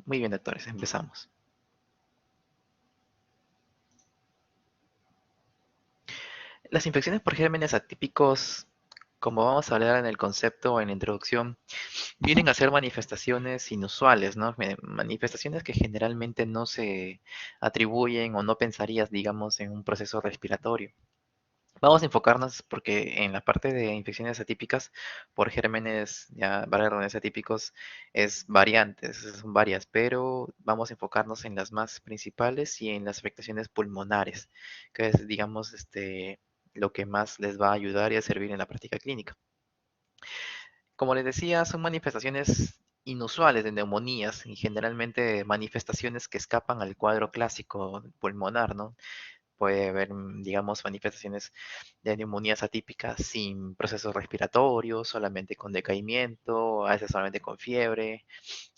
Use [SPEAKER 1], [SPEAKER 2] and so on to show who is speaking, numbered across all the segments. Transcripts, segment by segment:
[SPEAKER 1] Muy bien, doctores, empezamos. Las infecciones por gérmenes atípicos, como vamos a hablar en el concepto, en la introducción, vienen a ser manifestaciones inusuales, ¿no? Manifestaciones que generalmente no se atribuyen o no pensarías, digamos, en un proceso respiratorio. Vamos a enfocarnos porque en la parte de infecciones atípicas por gérmenes, ya varios gérmenes atípicos, es variantes, son varias, pero vamos a enfocarnos en las más principales y en las afectaciones pulmonares, que es, digamos, lo que más les va a ayudar y a servir en la práctica clínica. Como les decía, son manifestaciones inusuales de neumonías y generalmente manifestaciones que escapan al cuadro clásico pulmonar, ¿no? Puede haber, digamos, manifestaciones de neumonías atípicas sin procesos respiratorios, solamente con decaimiento, a veces solamente con fiebre,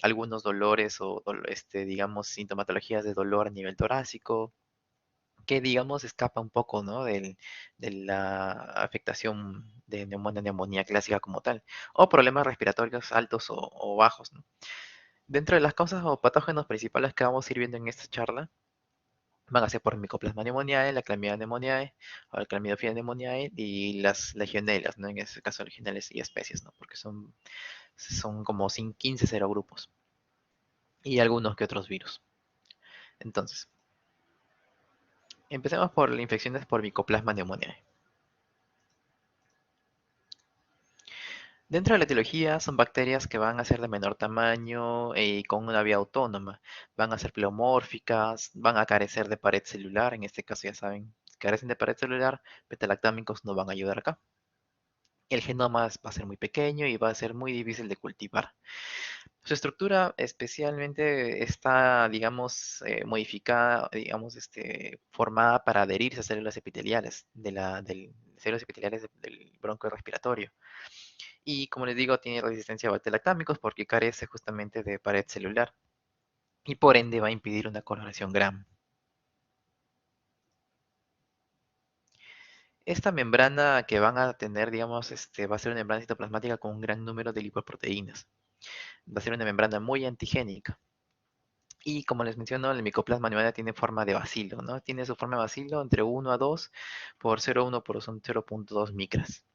[SPEAKER 1] algunos dolores o, digamos, sintomatologías de dolor a nivel torácico, que, digamos, escapa un poco, ¿no? De la afectación de neumonía clásica como tal, o problemas respiratorios altos o bajos, ¿no? Dentro de las causas o patógenos principales que vamos a ir viendo en esta charla, van a ser por Mycoplasma pneumoniae, la Clamidia pneumoniae, o el Chlamydophila pneumoniae y las legionelas, ¿no? En este caso legionales y especies, ¿no? Porque son como 15 serogrupos y algunos que otros virus. Entonces, empecemos por las infecciones por Mycoplasma pneumoniae. Dentro de la etiología son bacterias que van a ser de menor tamaño y con una vía autónoma. Van a ser pleomórficas, van a carecer de pared celular, en este caso ya saben, carecen de pared celular, betalactámicos no van a ayudar acá. El genoma va a ser muy pequeño y va a ser muy difícil de cultivar. Su estructura especialmente está, digamos, modificada, digamos, formada para adherirse a células epiteliales células epiteliales del bronco respiratorio. Y como les digo, tiene resistencia a beta-lactámicos porque carece justamente de pared celular y por ende va a impedir una coloración Gram. Esta membrana que van a tener, digamos, va a ser una membrana citoplasmática con un gran número de lipoproteínas. Va a ser una membrana muy antigénica. Y como les menciono, el micoplasma pneumoniae tiene forma de bacilo, ¿no? Tiene su forma de bacilo entre 1 a 2 por 0,1 por son 0,2 micras.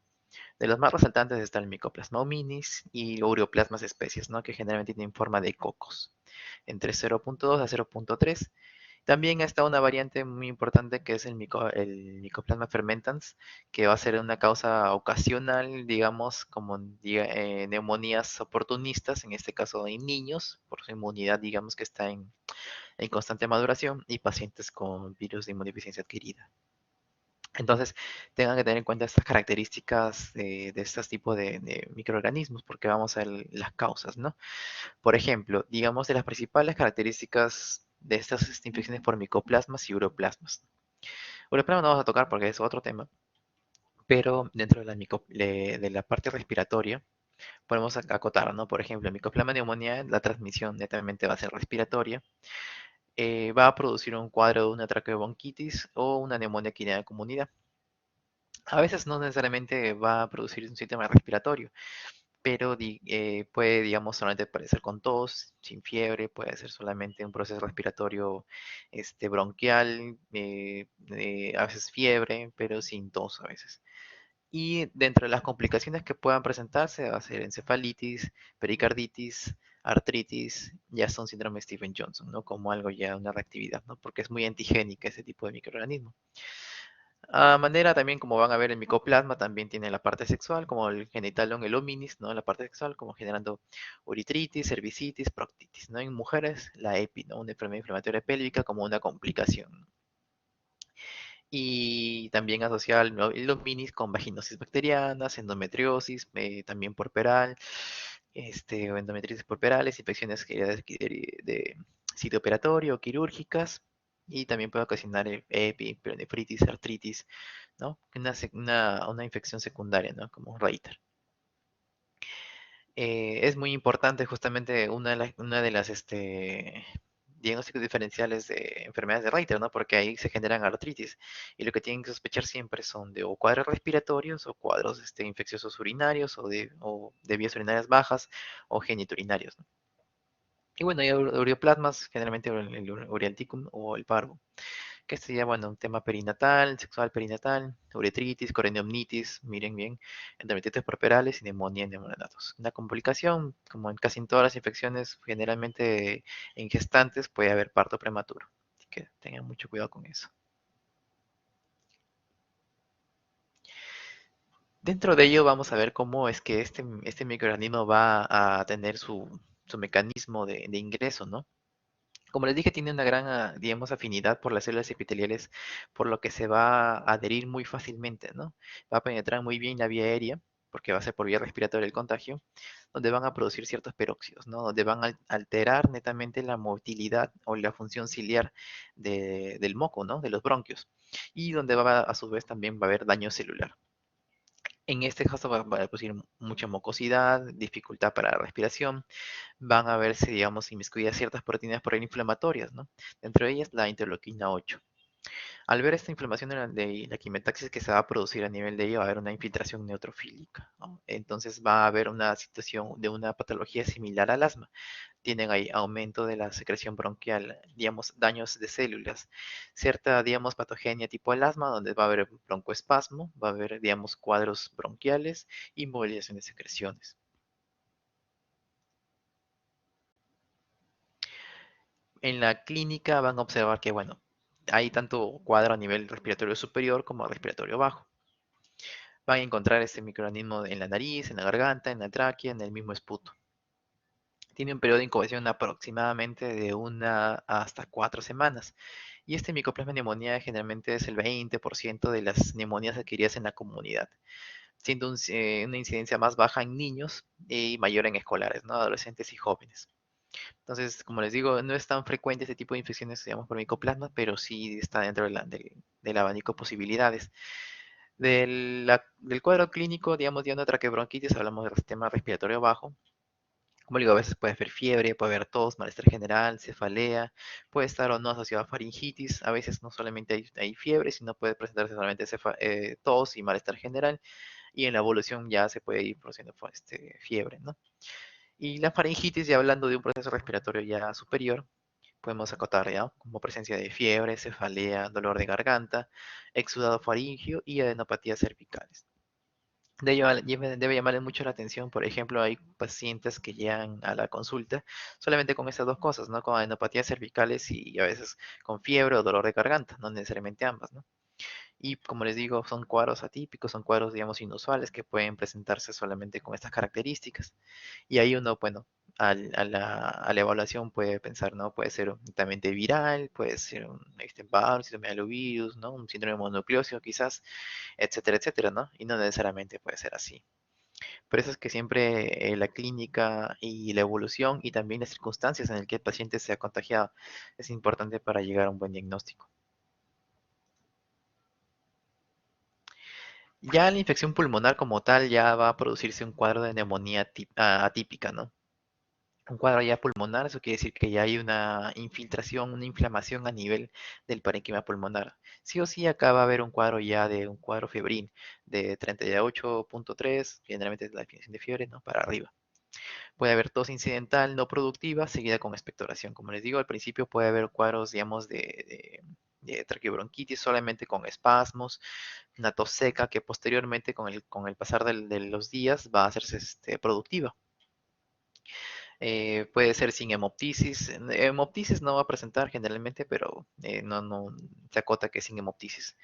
[SPEAKER 1] De los más resaltantes está el Mycoplasma hominis y Ureoplasmas especies, ¿no? Que generalmente tienen forma de cocos, entre 0,2 a 0,3. También está una variante muy importante que es el Mycoplasma fermentans, que va a ser una causa ocasional, digamos, como neumonías oportunistas, en este caso en niños, por su inmunidad, digamos, que está en constante maduración, y pacientes con virus de inmunodeficiencia adquirida. Entonces, tengan que tener en cuenta estas características de estos tipos de microorganismos, porque vamos a ver las causas, ¿no? Por ejemplo, digamos de las principales características de estas infecciones por micoplasmas y uroplasmas. Uroplasmas no vamos a tocar porque es otro tema, pero dentro de la parte respiratoria podemos acotar, ¿no? Por ejemplo, el micoplasma neumonía, la transmisión netamente va a ser respiratoria, va a producir un cuadro de una traqueobronquitis o una neumonía quinea de comunidad. A veces no necesariamente va a producir un sistema respiratorio, pero puede, digamos, solamente aparecer con tos, sin fiebre, puede ser solamente un proceso respiratorio bronquial, a veces fiebre, pero sin tos a veces. Y dentro de las complicaciones que puedan presentarse va a ser encefalitis, pericarditis, artritis, ya son síndrome Stephen-Johnson, ¿no? Como algo ya, una reactividad, ¿no? Porque es muy antigénica ese tipo de microorganismo. A manera también como van a ver el micoplasma, también tiene la parte sexual, como el genitalón, el hominis, ¿no? La parte sexual, como generando uritritis, cervicitis, proctitis, ¿no? En mujeres, la EPI, ¿no? Una enfermedad inflamatoria pélvica como una complicación. Y también asociada el hominis con vaginosis bacterianas, endometriosis, también porperal, o endometritis porperales, infecciones de sitio operatorio, quirúrgicas, y también puede ocasionar EPI, pielonefritis, artritis, ¿no? Una infección secundaria, ¿no? Como un Reiter. Es muy importante justamente una de las diagnósticos diferenciales de enfermedades de Reiter, ¿no? Porque ahí se generan artritis y lo que tienen que sospechar siempre son de o cuadros respiratorios o cuadros infecciosos urinarios o de vías urinarias bajas o geniturinarios, ¿no? Y bueno, hay ureoplasmas, generalmente el ureaticum o el parvo, que sería, bueno, un tema perinatal, sexual perinatal, uretritis, corneomnitis, miren bien, endometriosis puerperales y neumonía en neonatos. Una complicación, como en casi en todas las infecciones, generalmente en gestantes, puede haber parto prematuro. Así que tengan mucho cuidado con eso. Dentro de ello vamos a ver cómo es que este microorganismo va a tener su mecanismo de ingreso, ¿no? Como les dije, tiene una gran, digamos, afinidad por las células epiteliales, por lo que se va a adherir muy fácilmente, ¿no? Va a penetrar muy bien la vía aérea, porque va a ser por vía respiratoria el contagio, donde van a producir ciertos peróxidos, ¿no? Donde van a alterar netamente la motilidad o la función ciliar del moco, ¿no? De los bronquios. Y donde a su vez también va a haber daño celular. En este caso va a producir mucha mucosidad, dificultad para la respiración, van a verse, digamos, inmiscuidas ciertas proteínas proinflamatorias, ¿no? Dentro de ellas la interleuquina 8. Al ver esta inflamación de la quimiotaxis que se va a producir a nivel de ello, va a haber una infiltración neutrofílica, ¿no? Entonces va a haber una situación de una patología similar al asma. Tienen ahí aumento de la secreción bronquial, digamos, daños de células, cierta, digamos, patogenia tipo el asma, donde va a haber broncoespasmo, va a haber, digamos, cuadros bronquiales y movilización de secreciones. En la clínica van a observar que, bueno, hay tanto cuadro a nivel respiratorio superior como respiratorio bajo. Van a encontrar este microorganismo en la nariz, en la garganta, en la tráquea, en el mismo esputo. Tiene un periodo de incubación aproximadamente de 1 hasta 4 semanas. Y este Mycoplasma pneumoniae generalmente es el 20% de las neumonías adquiridas en la comunidad, siendo una incidencia más baja en niños y mayor en escolares, ¿no? Adolescentes y jóvenes. Entonces, como les digo, no es tan frecuente este tipo de infecciones, digamos, por micoplasma, pero sí está dentro del abanico de posibilidades. Del cuadro clínico, digamos, de una traqueobronquitis, hablamos del sistema respiratorio bajo. Como digo, a veces puede haber fiebre, puede haber tos, malestar general, cefalea, puede estar o no asociado a faringitis. A veces no solamente hay fiebre, sino puede presentarse solamente tos y malestar general. Y en la evolución ya se puede ir produciendo fiebre, ¿no? Y la faringitis, ya hablando de un proceso respiratorio ya superior, podemos acotar ya como presencia de fiebre, cefalea, dolor de garganta, exudado faríngeo y adenopatías cervicales. Debe llamarle mucho la atención, por ejemplo, hay pacientes que llegan a la consulta solamente con estas dos cosas, ¿no? Con adenopatías cervicales y a veces con fiebre o dolor de garganta, no necesariamente ambas, ¿no? Y como les digo, son cuadros atípicos, son cuadros, digamos, inusuales que pueden presentarse solamente con estas características. Y ahí uno, bueno, a la evaluación puede pensar, ¿no? Puede ser netamente viral, puede ser un Epstein-Barr, citomegalovirus, ¿no? Un síndrome mononucleósido quizás, etcétera, etcétera, ¿no? Y no necesariamente puede ser así. Por eso es que siempre la clínica y la evolución y también las circunstancias en las que el paciente se ha contagiado es importante para llegar a un buen diagnóstico. Ya la infección pulmonar como tal ya va a producirse un cuadro de neumonía atípica, ¿no? Un cuadro ya pulmonar, eso quiere decir que ya hay una infiltración, una inflamación a nivel del parénquima pulmonar. Sí o sí, acá va a haber un cuadro ya de un cuadro febril de 38,3, generalmente es la definición de fiebre, ¿no? Para arriba. Puede haber tos incidental no productiva seguida con expectoración. Como les digo, al principio puede haber cuadros, digamos, de traqueobronquitis solamente con espasmos, una tos seca que posteriormente con el pasar de los días va a hacerse productiva. Puede ser sin hemoptisis. Hemoptisis no va a presentar generalmente, pero no se acota que es sin hemoptisis.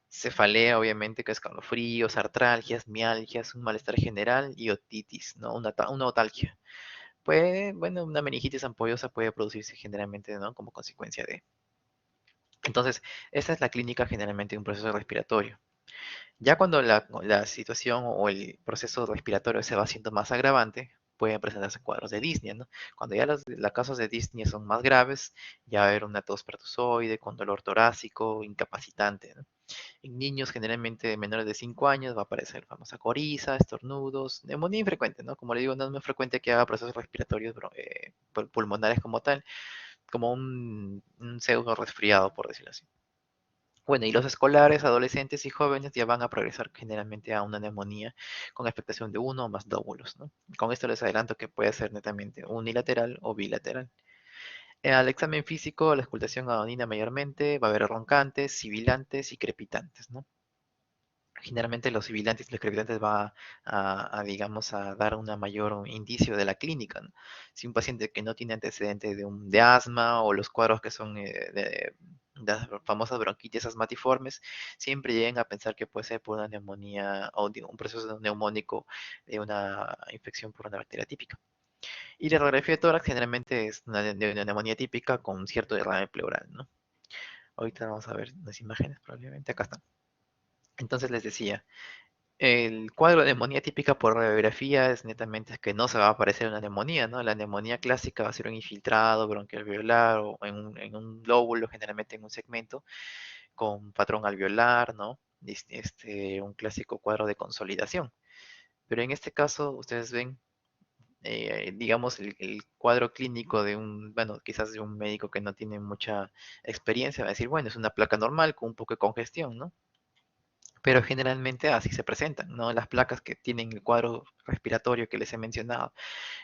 [SPEAKER 1] Cefalea, obviamente, que es escalofríos, artralgias, mialgias, un malestar general y otitis, ¿no? Una otalgia. Bueno, una meningitis ampollosa puede producirse generalmente, ¿no? Como consecuencia de. Entonces, esta es la clínica generalmente de un proceso respiratorio. Ya cuando la situación o el proceso respiratorio se va haciendo más agravante, pueden presentarse cuadros de disnea, ¿no? Cuando ya los casos de disnea son más graves, ya va a haber una tos pertussoide con dolor torácico, incapacitante, ¿no? En niños generalmente menores de 5 años va a aparecer famosa coriza, estornudos, neumonía infrecuente, ¿no? Como le digo, no es muy frecuente que haga procesos respiratorios pulmonares como tal, como un pseudo resfriado, por decirlo así. Bueno, y los escolares, adolescentes y jóvenes ya van a progresar generalmente a una neumonía con afectación de uno o más lóbulos, ¿no? Con esto les adelanto que puede ser netamente unilateral o bilateral. Al examen físico, la auscultación anodina mayormente, va a haber roncantes, sibilantes y crepitantes, ¿no? Generalmente los sibilantes y los crepitantes va digamos, a dar un mayor indicio de la clínica, ¿no? Si un paciente que no tiene antecedentes de asma o los cuadros que son de las famosas bronquitis asmatiformes, siempre llegan a pensar que puede ser por una neumonía o de un proceso neumónico de una infección por una bacteria típica. Y la radiografía de tórax generalmente es de una neumonía típica con cierto derrame pleural, ¿no? Ahorita vamos a ver las imágenes probablemente, acá están. Entonces les decía, el cuadro de neumonía típica por radiografía es netamente que no se va a aparecer una neumonía, ¿no? La neumonía clásica va a ser un infiltrado bronquial alveolar o en un lóbulo, generalmente en un segmento, con patrón alveolar, ¿no? Un clásico cuadro de consolidación. Pero en este caso, ustedes ven, digamos, el cuadro clínico de bueno, quizás de un médico que no tiene mucha experiencia, va a decir, bueno, es una placa normal con un poco de congestión, ¿no? Pero generalmente así se presentan, ¿no? Las placas que tienen el cuadro respiratorio que les he mencionado,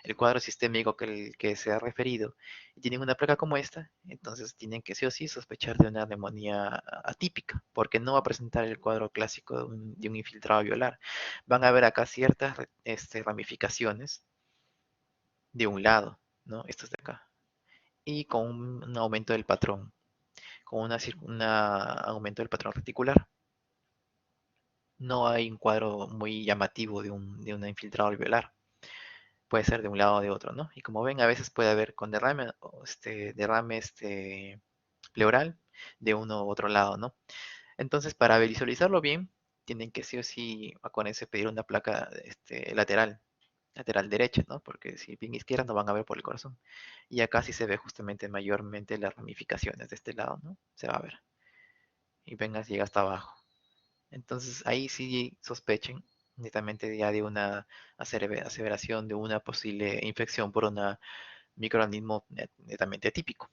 [SPEAKER 1] el cuadro sistémico que se ha referido, y tienen una placa como esta, entonces tienen que sí o sí sospechar de una neumonía atípica, porque no va a presentar el cuadro clásico de un infiltrado alveolar. Van a ver acá ciertas ramificaciones de un lado, ¿no? Estos de acá, y con un aumento del patrón, con un aumento del patrón reticular. No hay un cuadro muy llamativo de una infiltrado alveolar. Puede ser de un lado o de otro, ¿no? Y como ven, a veces puede haber con derrame, pleural de uno u otro lado, ¿no? Entonces, para visualizarlo bien, tienen que sí o sí, acuérdense, pedir una placa lateral derecha, ¿no? Porque si bien izquierda no van a ver por el corazón. Y acá sí se ve justamente mayormente las ramificaciones de este lado, ¿no? Se va a ver. Y venga, llega hasta abajo. Entonces ahí sí sospechen netamente ya de una aseveración de una posible infección por un microorganismo netamente atípico.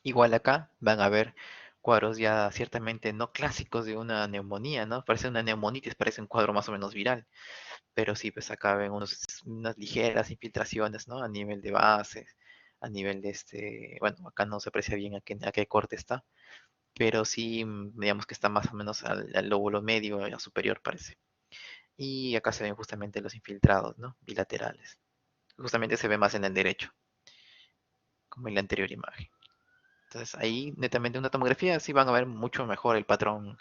[SPEAKER 1] Igual acá van a ver cuadros ya ciertamente no clásicos de una neumonía, ¿no? Parece una neumonitis, parece un cuadro más o menos viral, pero sí, pues acá ven unas ligeras infiltraciones, ¿no? A nivel de bases, a nivel de bueno, acá no se aprecia bien a qué corte está, pero sí, digamos que está más o menos al lóbulo medio, a superior parece. Y acá se ven justamente los infiltrados, ¿no? Bilaterales. Justamente se ve más en el derecho, como en la anterior imagen. Entonces ahí netamente una tomografía sí van a ver mucho mejor el patrón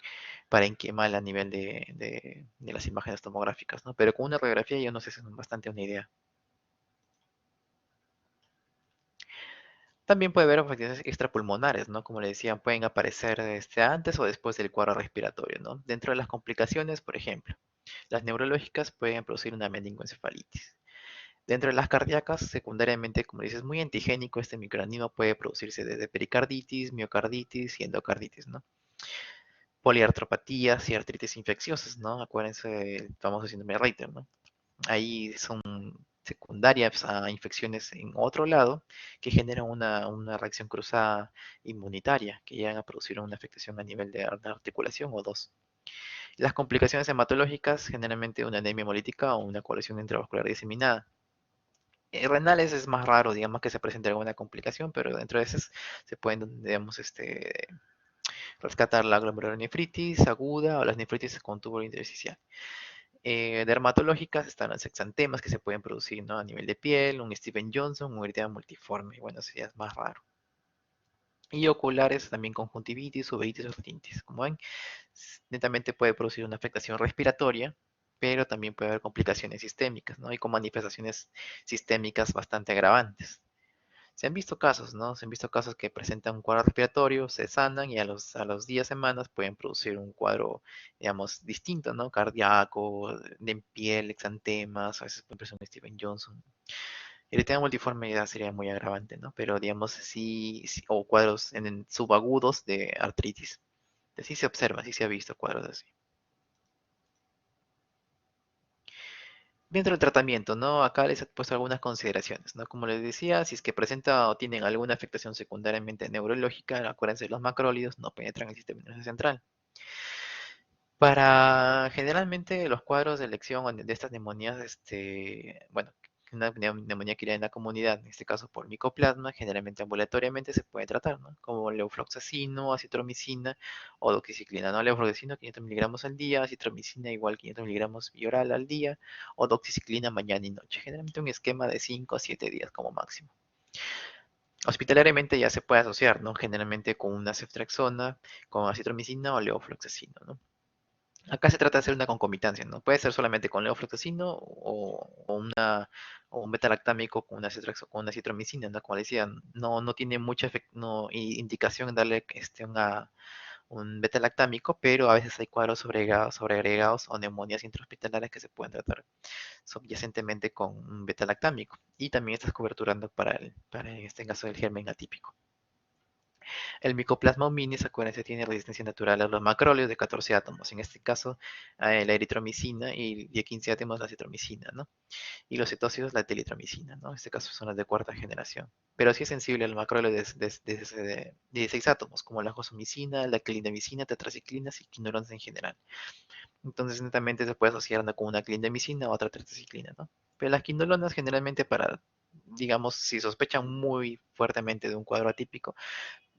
[SPEAKER 1] parenquimal a nivel de las imágenes tomográficas, ¿no? Pero con una radiografía yo no sé si es bastante una idea. También puede haber afecciones extrapulmonares, ¿no? Como le decía, pueden aparecer antes o después del cuadro respiratorio, ¿no? Dentro de las complicaciones, por ejemplo, las neurológicas pueden producir una meningoencefalitis. Dentro de las cardíacas, secundariamente, como dices, es muy antigénico, este microorganismo puede producirse desde pericarditis, miocarditis y endocarditis, ¿no? Poliartropatías y artritis infecciosas, ¿no? Acuérdense del famoso síndrome de Reiter, ¿no? Ahí son secundarias a infecciones en otro lado que generan una reacción cruzada inmunitaria que llegan a producir una afectación a nivel de la articulación o dos. Las complicaciones hematológicas, generalmente una anemia hemolítica o una coagulación intravascular diseminada. Renales es más raro, digamos, que se presente alguna complicación, pero dentro de esas se pueden, digamos, rescatar la glomerulonefritis aguda o las nefritis con túbulo intersticial. Dermatológicas están las exantemas que se pueden producir, ¿no? A nivel de piel, un Steven Johnson, un eritema multiforme, bueno, eso ya es más raro. Y oculares también conjuntivitis, uveitis o retinitis. Como ven, netamente puede producir una afectación respiratoria, pero también puede haber complicaciones sistémicas, ¿no? Y con manifestaciones sistémicas bastante agravantes. Se han visto casos, ¿no? Se han visto casos que presentan un cuadro respiratorio, se sanan y a los días, semanas pueden producir un cuadro, digamos, distinto, ¿no? Cardíaco, de piel, exantemas, a veces puede presentar un Steven Johnson. El tema multiforme ya sería muy agravante, ¿no? Pero digamos, sí, sí, o cuadros en subagudos de artritis. Sí se observa, sí se ha visto cuadros así. Dentro del tratamiento, ¿no? Acá les he puesto algunas consideraciones, ¿no? Como les decía, si es que presenta o tienen alguna afectación secundariamente neurológica, acuérdense, los macrólidos no penetran el sistema nervioso central. Para generalmente los cuadros de elección de estas neumonías, bueno, una neumonía que iría en la comunidad, en este caso por micoplasma, generalmente ambulatoriamente se puede tratar, ¿no? Como levofloxacino, acitromicina o doxiciclina, ¿no? Levofloxacino 500 miligramos al día, acitromicina igual 500 miligramos bioral al día o doxiciclina mañana y noche. Generalmente un esquema de 5 a 7 días como máximo. Hospitalariamente ya se puede asociar, ¿no? Generalmente con una ceftriaxona, con acitromicina o levofloxacino, ¿no? Acá se trata de hacer una concomitancia, ¿no? Puede ser solamente con levofloxacino o un beta-lactámico con una, con una citromicina, ¿no? Como decía, no tiene mucha indicación en darle un beta-lactámico, pero a veces hay cuadros sobreagregados o neumonías intrahospitalarias que se pueden tratar subyacentemente con un beta-lactámico. Y también estás coberturando para este caso el germen atípico. El Mycoplasma hominis, acuérdense, tiene resistencia natural a los macróleos de 14 átomos, en este caso la eritromicina y de 15 átomos la citromicina, ¿no? Y los cetócidos la telitromicina, ¿no? En este caso son las de cuarta generación. Pero sí es sensible al macróleo de 16 átomos, como la josomicina, la clindamicina, tetraciclinas y quinolonas en general. Entonces, netamente se puede asociar con una clindamicina o otra tetraciclina, ¿no? Pero las quinolonas generalmente digamos, si sospechan muy fuertemente de un cuadro atípico,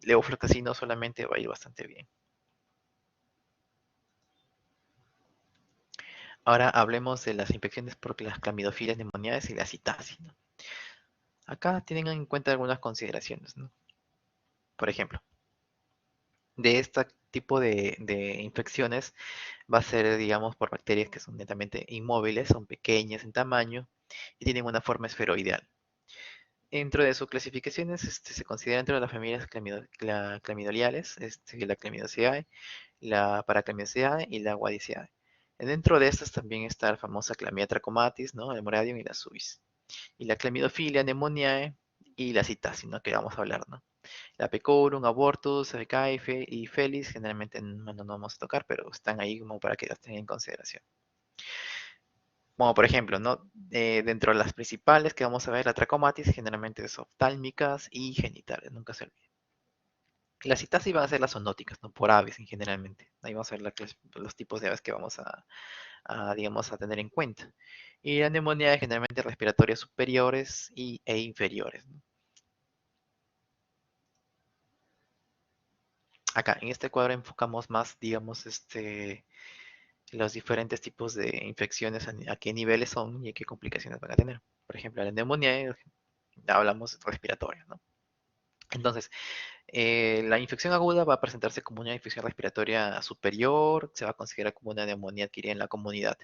[SPEAKER 1] levofloxacino solamente va a ir bastante bien. Ahora hablemos de las infecciones por las clamidofilias neumoniae y la citasis, ¿no? Acá tienen en cuenta algunas consideraciones, ¿no? Por ejemplo, de este tipo de infecciones va a ser, digamos, por bacterias que son netamente inmóviles, son pequeñas en tamaño y tienen una forma esferoidal. Dentro de sus clasificaciones se considera dentro de las familias clamidoliales, la Clamidoceae, la Paraclamidioceae y la Guadiciae. Dentro de estas también está la famosa Clamidia trachomatis, ¿no? El Moradium y la Suis. Y la Clamidofilia pneumoniae y la Citasis, ¿no? Que vamos a hablar, ¿no? La Pecorum, Abortus, Fecae y Felis, generalmente no vamos a tocar, pero están ahí como para que las tengan en consideración. Como por ejemplo, ¿no? Dentro de las principales que vamos a ver, la trachomatis generalmente es oftálmicas y genitales, nunca se olvide. Las citasis van a ser las zoonóticas, ¿no? Por aves en generalmente. Ahí vamos a ver los tipos de aves que vamos digamos, a tener en cuenta. Y la neumonía generalmente respiratorias superiores e inferiores, ¿no? Acá, en este cuadro enfocamos más, digamos, los diferentes tipos de infecciones, a qué niveles son y a qué complicaciones van a tener. Por ejemplo, la neumonía, hablamos respiratoria, ¿no? Entonces, la infección aguda va a presentarse como una infección respiratoria superior, se va a considerar como una neumonía adquirida en la comunidad.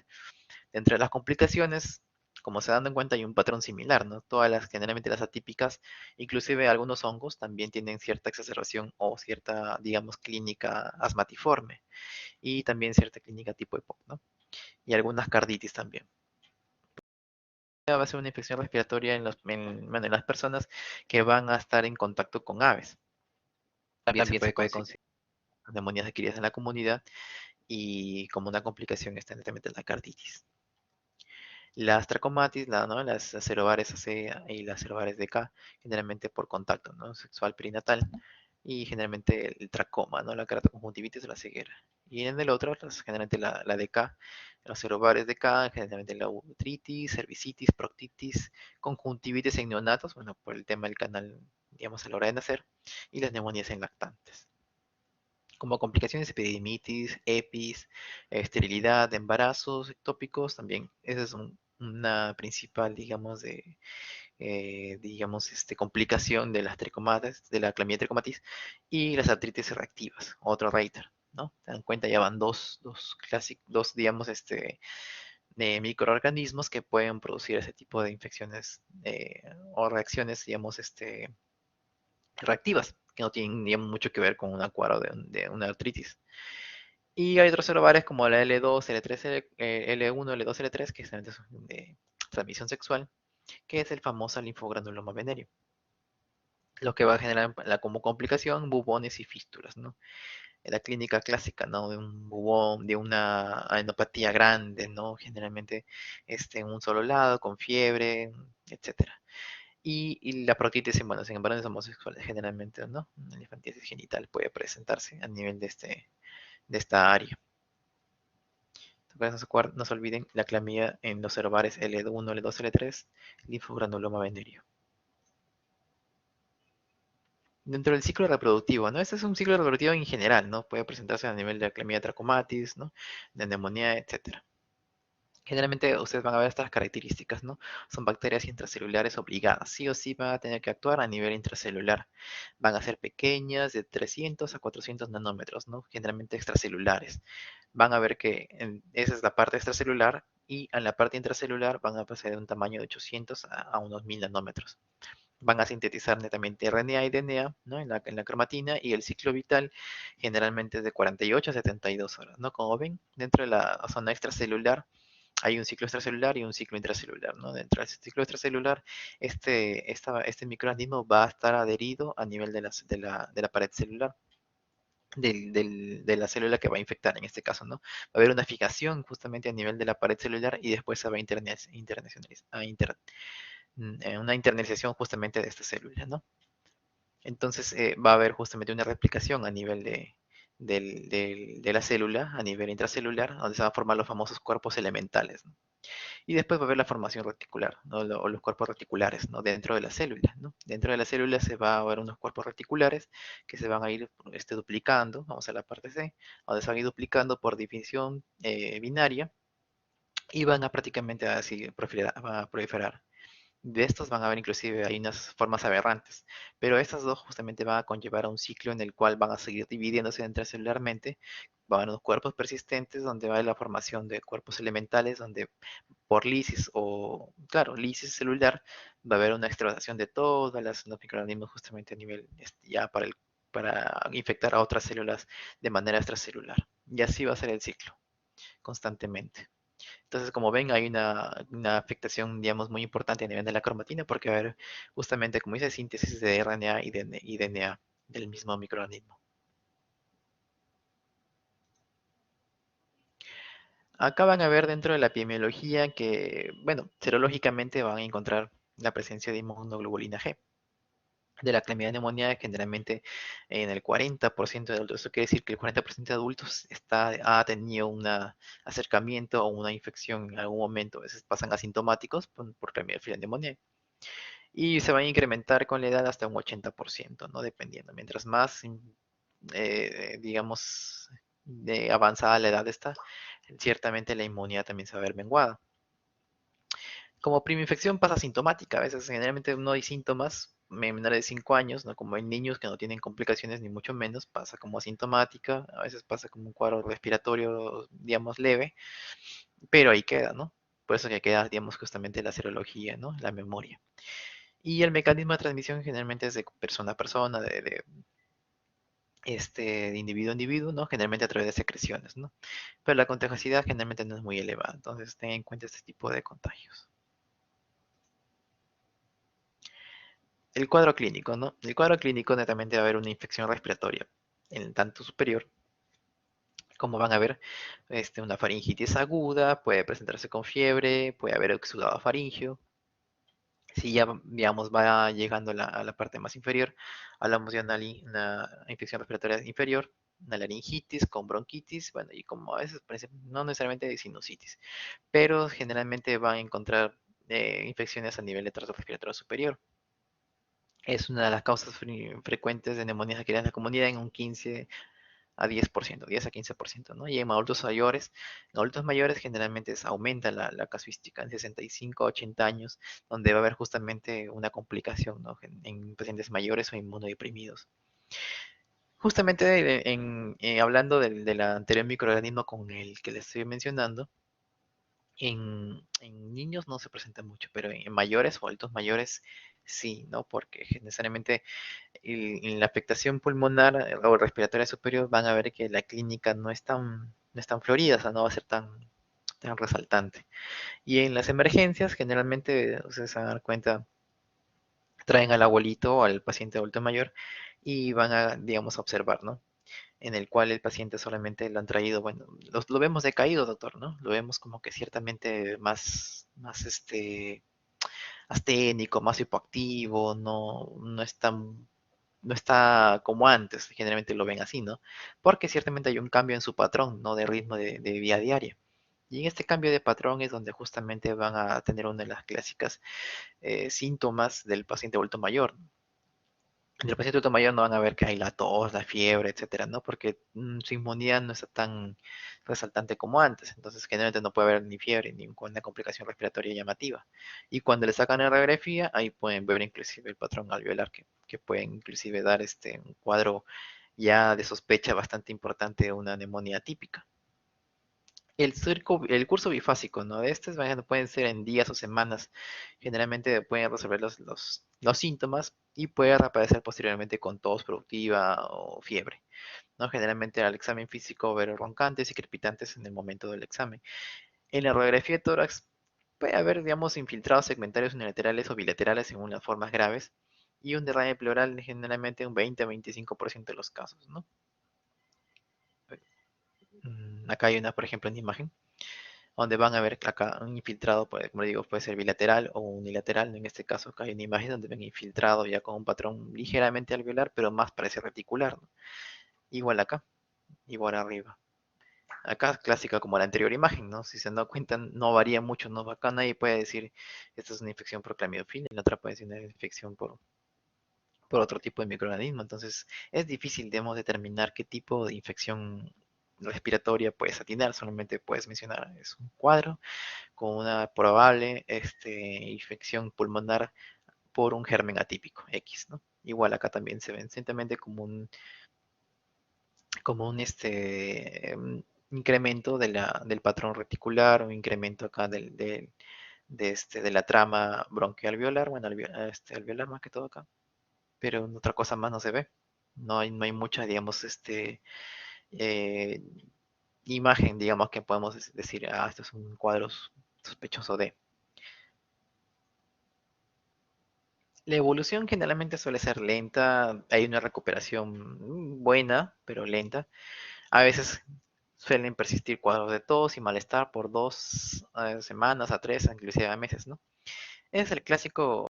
[SPEAKER 1] Entre las complicaciones, como se dan en cuenta, hay un patrón similar, ¿no? Generalmente las atípicas, inclusive algunos hongos, también tienen cierta exacerbación o cierta, digamos, clínica asmatiforme y también cierta clínica tipo EPOC, ¿no? Y algunas carditis también. Va a ser una infección respiratoria bueno, en las personas que van a estar en contacto con aves. También se puede considerar neumonías adquiridas en la comunidad y como una complicación está netamente la carditis. Las trachomatis, ¿no? Las acerobares AC y las acerobares DK, generalmente por contacto, ¿no? Sexual perinatal y generalmente el tracoma, ¿no? La keratoconjuntivitis o la ceguera. Y en el otro, generalmente la DK, los acerobares DK, generalmente la utritis, cervicitis, proctitis, conjuntivitis en neonatos, bueno, por el tema del canal, digamos, a la hora de nacer, y las neumonías en lactantes. Como complicaciones, epididimitis, EPIs, esterilidad, embarazos ectópicos, también esa es una principal, digamos, complicación de las tricomatas, de la clamidia tricomatis y las artritis reactivas, otro reiter, ¿no? Se dan cuenta, ya van dos, digamos, de microorganismos que pueden producir ese tipo de infecciones o reacciones, digamos, reactivas, que no tienen, digamos, mucho que ver con un cuadro de una artritis. Y hay otros celulares como la L2, L3, L1, L2, L3, que son de transmisión sexual, que es el famoso linfogranuloma venéreo, lo que va a generar como complicación bubones y fístulas, ¿no? la clínica clásica, ¿no? De un bubón, de una adenopatía grande, ¿no? Generalmente en un solo lado, con fiebre, etcétera. Y la proctitis en, bueno, en varones homosexuales generalmente, ¿no? La elefantiasis genital puede presentarse a nivel de esta área. No se olviden la clamida en los ovares L1, L2, L3, linfogranuloma venérea. Dentro del ciclo reproductivo, ¿no? Este es un ciclo reproductivo en general, ¿no? Puede presentarse a nivel de Clamidia trachomatis, ¿no? De neumonía, etcétera. Generalmente ustedes van a ver estas características, ¿no? Son bacterias intracelulares obligadas. Sí o sí van a tener que actuar a nivel intracelular. Van a ser pequeñas, de 300 a 400 nanómetros, ¿no? Generalmente extracelulares. Van a ver que esa es la parte extracelular y en la parte intracelular van a pasar de un tamaño de 800 a unos 1000 nanómetros. Van a sintetizar netamente RNA y DNA, ¿no? En la cromatina, y el ciclo vital generalmente es de 48 a 72 horas, ¿no? Como ven, dentro de la zona extracelular hay un ciclo extracelular y un ciclo intracelular, ¿no? Dentro del ciclo extracelular, este microorganismo va a estar adherido a nivel de la pared celular. De la célula que va a infectar en este caso, ¿no? Va a haber una fijación justamente a nivel de la pared celular y después se va a una internalización justamente de esta célula, ¿no? Entonces va a haber justamente una replicación a nivel de la célula, a nivel intracelular, donde se van a formar los famosos cuerpos elementales, ¿no? Y después va a haber la formación reticular, ¿no? O los cuerpos reticulares, ¿no? Dentro de la célula, ¿no? Dentro de la célula se va a ver unos cuerpos reticulares que se van a ir duplicando, vamos a la parte C, donde se van a ir duplicando por división binaria y van a prácticamente así proliferar. De estos van a haber inclusive hay unas formas aberrantes, pero estas dos justamente van a conllevar a un ciclo en el cual van a seguir dividiéndose intracelularmente, van a haber unos cuerpos persistentes donde va a haber la formación de cuerpos elementales, donde por lisis o, claro, lisis celular, va a haber una extravasación de todos los microorganismos justamente a nivel, ya para infectar a otras células de manera extracelular. Y así va a ser el ciclo, constantemente. Entonces, como ven, hay una afectación, digamos, muy importante a nivel de la cromatina porque va a haber justamente, como dice, síntesis de RNA y DNA del mismo microorganismo. Acá van a ver dentro de la epidemiología que, bueno, serológicamente van a encontrar la presencia de inmunoglobulina G. De la clamida neumonía generalmente en el 40% de adultos. Eso quiere decir que el 40% de adultos ha tenido un acercamiento o una infección en algún momento. A veces pasan asintomáticos por clamida neumonía. Y se va a incrementar con la edad hasta un 80%, ¿no? Dependiendo. Mientras más, digamos, avanzada la edad está, ciertamente la inmunidad también se va a ver menguada. Como infección pasa sintomática, a veces generalmente no hay síntomas menores de 5 años, ¿no? Como en niños que no tienen complicaciones ni mucho menos, pasa como asintomática, a veces pasa como un cuadro respiratorio, digamos, leve, pero ahí queda, ¿no? Por eso que queda, digamos, justamente la serología, ¿no? La memoria. Y el mecanismo de transmisión generalmente es de persona a persona, de individuo a individuo, ¿no? Generalmente a través de secreciones, ¿no? Pero la contagiosidad generalmente no es muy elevada, entonces ten en cuenta este tipo de contagios. El cuadro clínico, ¿no? El cuadro clínico netamente va a haber una infección respiratoria en el tanto superior, como van a ver, una faringitis aguda, puede presentarse con fiebre, puede haber exudado faringio. Si ya, digamos, va llegando a la parte más inferior, hablamos de una infección respiratoria inferior, una laringitis con bronquitis, bueno, y como a veces parece, no necesariamente de sinusitis, pero generalmente van a encontrar infecciones a nivel de tracto respiratorio superior. Es una de las causas frecuentes de neumonías adquiridas en la comunidad en un 15 a 10%, 10 a 15%, ¿no? Y en adultos mayores generalmente aumenta la casuística en 65 a 80 años, donde va a haber justamente una complicación, ¿no? En pacientes mayores o inmunodeprimidos. Justamente hablando del anterior microorganismo con el que les estoy mencionando, en niños no se presenta mucho, pero en mayores o adultos mayores sí, ¿no? Porque necesariamente en la afectación pulmonar o respiratoria superior van a ver que la clínica no es tan florida, o sea, no va a ser tan resaltante. Y en las emergencias, generalmente, ustedes se van a dar cuenta, traen al abuelito o al paciente adulto mayor y van a, digamos, a observar, ¿no? en el cual el paciente solamente lo han traído, bueno, lo vemos decaído, doctor, ¿no? Lo vemos como que ciertamente más asténico, más hipoactivo, no es tan, no está como antes, generalmente lo ven así, ¿no? Porque ciertamente hay un cambio en su patrón, ¿no? De ritmo de vida diaria. Y en este cambio de patrón es donde justamente van a tener una de las clásicas síntomas del paciente adulto mayor. En el paciente adulto mayor no van a ver que hay la tos, la fiebre, etcétera, ¿no? Porque su inmunidad no está tan resaltante como antes. Entonces, generalmente no puede haber ni fiebre ni una complicación respiratoria llamativa. Y cuando le sacan la radiografía, ahí pueden ver inclusive el patrón alveolar, que puede inclusive dar un cuadro ya de sospecha bastante importante de una neumonía típica. El curso bifásico, ¿no? De estos pueden ser en días o semanas. Generalmente pueden resolver los síntomas y puede reaparecer posteriormente con tos productiva o fiebre, ¿no? Generalmente al examen físico ver roncantes y crepitantes en el momento del examen. En la radiografía de tórax puede haber, digamos, infiltrados segmentarios unilaterales o bilaterales según las formas graves y un derrame pleural generalmente un 20 a 25% de los casos, ¿no? Acá hay una, por ejemplo, en imagen donde van a ver acá un infiltrado, como le digo, puede ser bilateral o unilateral. En este caso, acá hay una imagen donde ven infiltrado ya con un patrón ligeramente alveolar, pero más parece reticular, ¿no? Igual acá, igual arriba. Acá es clásica como la anterior imagen, ¿no? Si se dan cuenta, no varía mucho, ¿no? Acá nadie puede decir esta es una infección por clamidofilia, y la otra puede ser una infección por otro tipo de microorganismo. Entonces, es difícil, digamos, determinar qué tipo de infección respiratoria puedes atinar, solamente puedes mencionar, es un cuadro con una probable infección pulmonar por un germen atípico X, ¿no? Igual acá también se ven simplemente como un incremento del patrón reticular, un incremento acá de la trama bronquialveolar, bueno, alveolar más que todo acá, pero otra cosa más no se ve. No hay mucha, digamos, eh, imagen, digamos, que podemos decir, esto es un cuadro sospechoso de. La evolución generalmente suele ser lenta, hay una recuperación buena, pero lenta. A veces suelen persistir cuadros de tos y malestar por 2 semanas a 3, inclusive a meses, ¿no? Es el clásico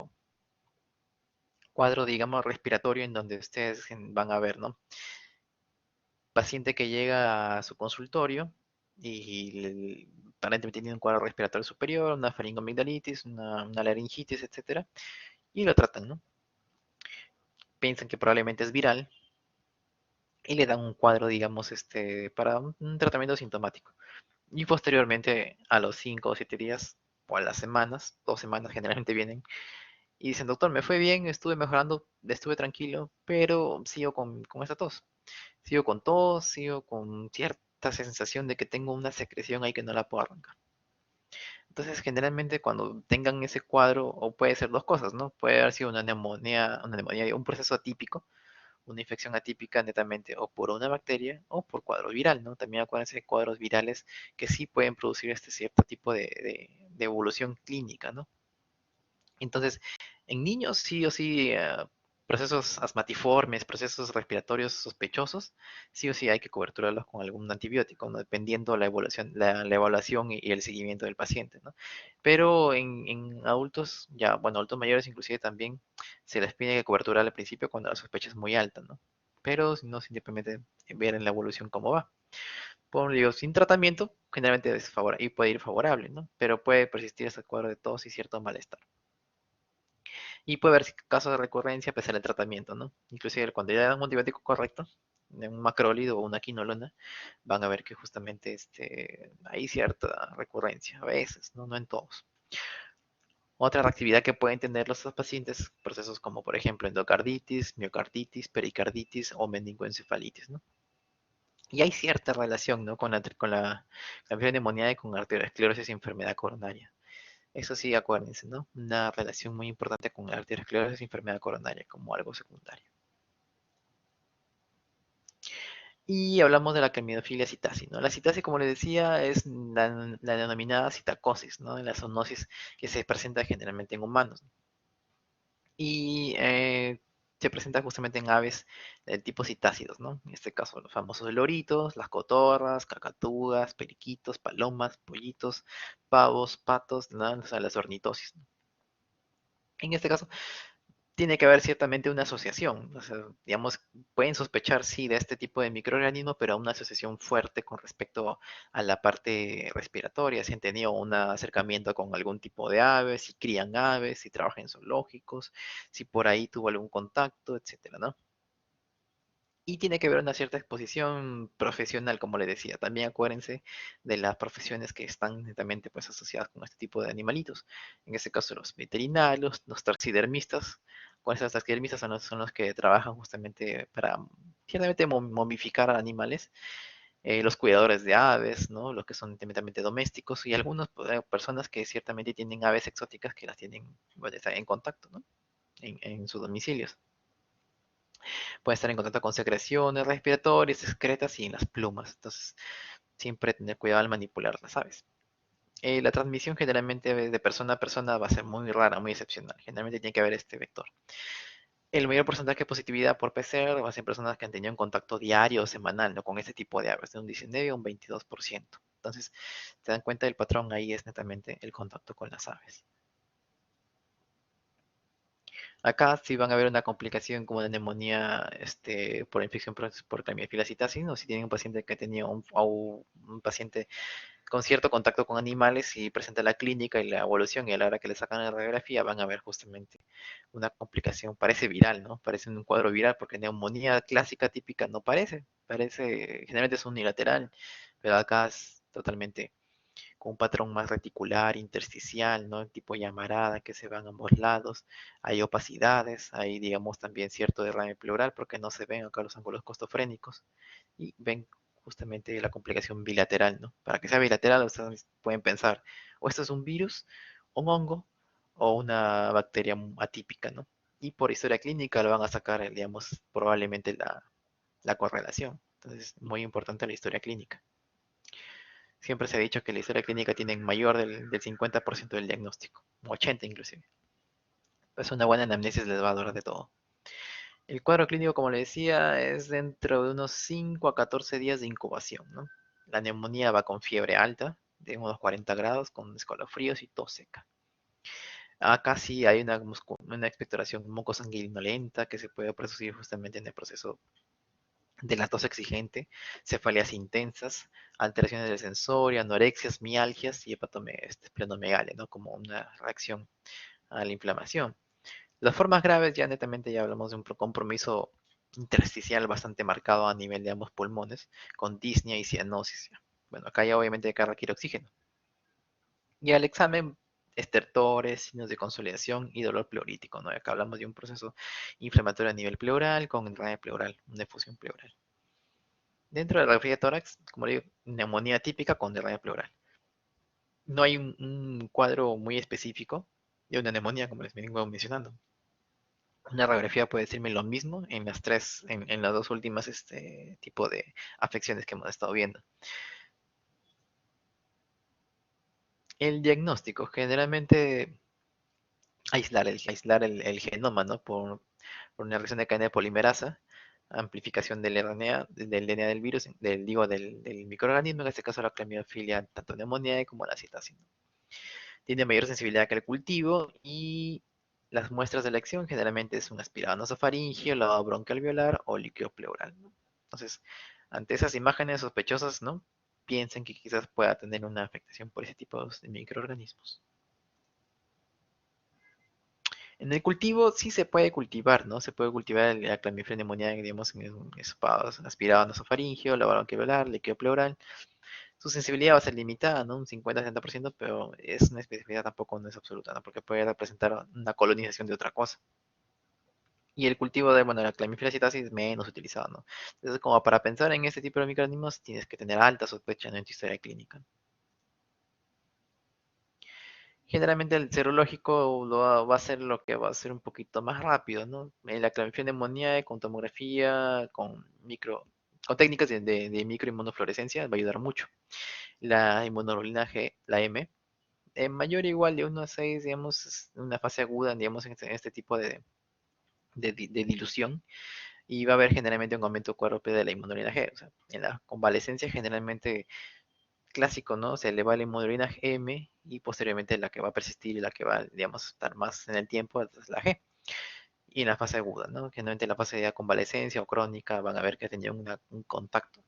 [SPEAKER 1] cuadro, digamos, respiratorio en donde ustedes van a ver, ¿no? Paciente que llega a su consultorio y aparentemente tiene un cuadro respiratorio superior, una faringomigdalitis, una laringitis, etcétera, y lo tratan, ¿no? Piensan que probablemente es viral y le dan un cuadro, digamos, para un tratamiento sintomático. Y posteriormente, a los 5 o 7 días, o a las semanas, 2 semanas generalmente vienen, y dicen, doctor, me fue bien, estuve mejorando, estuve tranquilo, pero sigo con esta tos. Sigo con tos, sigo con cierta sensación de que tengo una secreción ahí que no la puedo arrancar. Entonces, generalmente cuando tengan ese cuadro, o puede ser dos cosas, ¿no? Puede haber sido una neumonía, un proceso atípico, una infección atípica netamente o por una bacteria o por cuadro viral, ¿no? También acuérdense de cuadros virales que sí pueden producir este cierto tipo de evolución clínica, ¿no? Entonces, en niños sí o sí, procesos asmatiformes, procesos respiratorios sospechosos, sí o sí hay que coberturarlos con algún antibiótico, ¿no? Dependiendo la evaluación y el seguimiento del paciente, ¿no? Pero en adultos, ya, bueno, adultos mayores inclusive también se les pide que cobertura al principio cuando la sospecha es muy alta, ¿no? Pero si no, simplemente ver en la evolución cómo va. Por digo, sin tratamiento, generalmente es y puede ir favorable, ¿no? Pero puede persistir ese cuadro de tos y cierto malestar. Y puede haber casos de recurrencia a pesar del tratamiento, ¿no? Inclusive cuando ya dan un antibiótico correcto, de un macrólido o una quinolona, van a ver que justamente hay cierta recurrencia, a veces, ¿no? No en todos. Otra reactividad que pueden tener los pacientes, procesos como por ejemplo endocarditis, miocarditis, pericarditis o meningoencefalitis, ¿no? Y hay cierta relación, ¿no? Con la neumonía y con arteriosclerosis y enfermedad coronaria. Eso sí, acuérdense, ¿no? Una relación muy importante con la arteriosclerosis y enfermedad coronaria como algo secundario. Y hablamos de la camidofilia citasi, ¿no? La citasi, como les decía, es la denominada citacosis, ¿no? La zoonosis que se presenta generalmente en humanos. Y se presenta justamente en aves del tipo citácidos, ¿no? En este caso, los famosos loritos, las cotorras, cacatúas, periquitos, palomas, pollitos, pavos, patos, ¿no? O sea, las ornitosis. En este caso, tiene que haber ciertamente una asociación. O sea, digamos, pueden sospechar, sí, de este tipo de microorganismo, pero una asociación fuerte con respecto a la parte respiratoria. Si han tenido un acercamiento con algún tipo de aves, si crían aves, si trabajan en zoológicos, si por ahí tuvo algún contacto, etcétera, ¿no? Y tiene que haber una cierta exposición profesional, como le decía. También acuérdense de las profesiones que están netamente pues, asociadas con este tipo de animalitos. En este caso, los veterinarios, los taxidermistas. Con esos taxidermistas son los que trabajan justamente para ciertamente momificar a animales. Los cuidadores de aves, ¿no? Los que son netamente domésticos y algunas personas que ciertamente tienen aves exóticas que las tienen, bueno, están en contacto, ¿no? En sus domicilios. Puede estar en contacto con secreciones respiratorias, excretas y en las plumas. Entonces, siempre tener cuidado al manipular las aves. La transmisión generalmente de persona a persona va a ser muy rara, muy excepcional. Generalmente tiene que haber este vector. El mayor porcentaje de positividad por PCR va a ser personas que han tenido un contacto diario o semanal, ¿no? Con este tipo de aves, de un 19 a un 22%. Entonces, se dan cuenta del patrón ahí es netamente el contacto con las aves. Acá sí van a haber una complicación como una neumonía por infección por Clamidiophila citasi, o si tienen un paciente que ha tenido un paciente con cierto contacto con animales y presenta la clínica y la evolución y a la hora que le sacan la radiografía van a ver justamente una complicación, parece viral, ¿no? Parece un cuadro viral porque neumonía clásica típica no parece, generalmente es unilateral, pero acá es totalmente con un patrón más reticular, intersticial, ¿no? Tipo llamarada que se van a ambos lados. Hay opacidades, hay, digamos, también cierto derrame pleural porque no se ven acá los ángulos costofrénicos y ven justamente la complicación bilateral, ¿no? Para que sea bilateral, ustedes pueden pensar, o esto es un virus, un hongo o una bacteria atípica, ¿no? Y por historia clínica lo van a sacar, digamos, probablemente la correlación. Entonces, muy importante la historia clínica. Siempre se ha dicho que la historia clínica tiene mayor del 50% del diagnóstico, 80 inclusive. Es una buena anamnesis les va a dar de todo. El cuadro clínico, como le decía, es dentro de unos 5 a 14 días de incubación, ¿no? La neumonía va con fiebre alta, de unos 40 grados, con escalofríos y tos seca. Acá sí hay una expectoración mucosanguinolenta que se puede producir justamente en el proceso de la tos exigente, cefaleas intensas, alteraciones del sensorio, anorexias, mialgias y esplenomegalia, ¿no? Como una reacción a la inflamación. Las formas graves ya netamente ya hablamos de un compromiso intersticial bastante marcado a nivel de ambos pulmones, con disnea y cianosis. Bueno, acá ya obviamente hay que requiere oxígeno. Y al examen, estertores, signos de consolidación y dolor pleurítico, ¿no? Acá hablamos de un proceso inflamatorio a nivel pleural con entrada pleural, una efusión pleural. Dentro de la radiografía de tórax, como le digo, neumonía típica con derrame pleural. No hay un cuadro muy específico de una neumonía, como les vengo mencionando. Una radiografía puede decirme lo mismo en las dos últimas tipo de afecciones que hemos estado viendo. El diagnóstico, generalmente aislar el genoma, ¿no? Por una reacción de cadena de polimerasa, amplificación del RNA, del DNA del virus, del microorganismo, en este caso la clamiofilia, tanto neumonía como la citocina. Tiene mayor sensibilidad que el cultivo y las muestras de elección generalmente es un aspirado nasofaringeo, lavado broncoalveolar o líquido pleural, ¿no? Entonces, ante esas imágenes sospechosas, ¿no? Piensen que quizás pueda tener una afectación por ese tipo de microorganismos. En el cultivo sí se puede cultivar, ¿no? Se puede cultivar la Clamifrena pneumoniae, digamos, en espados aspirado nasofaringeo, lavado broncoalveolar, líquido pleural. Su sensibilidad va a ser limitada, ¿no? Un 50-60%, pero es una especificidad tampoco no es absoluta, ¿no? Porque puede representar una colonización de otra cosa. Y el cultivo de, bueno, la Clamifera citasis es menos utilizado, ¿no? Entonces, como para pensar en este tipo de microorganismos, tienes que tener alta sospecha, ¿no? En tu historia clínica. Generalmente el serológico va a ser lo que va a ser un poquito más rápido, ¿no? La Clamifera pneumoniae con tomografía, con técnicas de microinmunofluorescencia va a ayudar mucho. La inmunoglobulina G, la M, mayor o igual de 1 a 6, digamos, una fase aguda, digamos, en este tipo de dilución, y va a haber generalmente un aumento cuádruple de la inmunoglobulina G. O sea, en la convalecencia generalmente clásico, ¿no? Se eleva la inmunoglobulina M y posteriormente la que va a persistir y la que va, digamos, a estar más en el tiempo es la G. Y en la fase aguda, ¿no? Generalmente en la fase de convalecencia o crónica van a ver que tenía un contacto.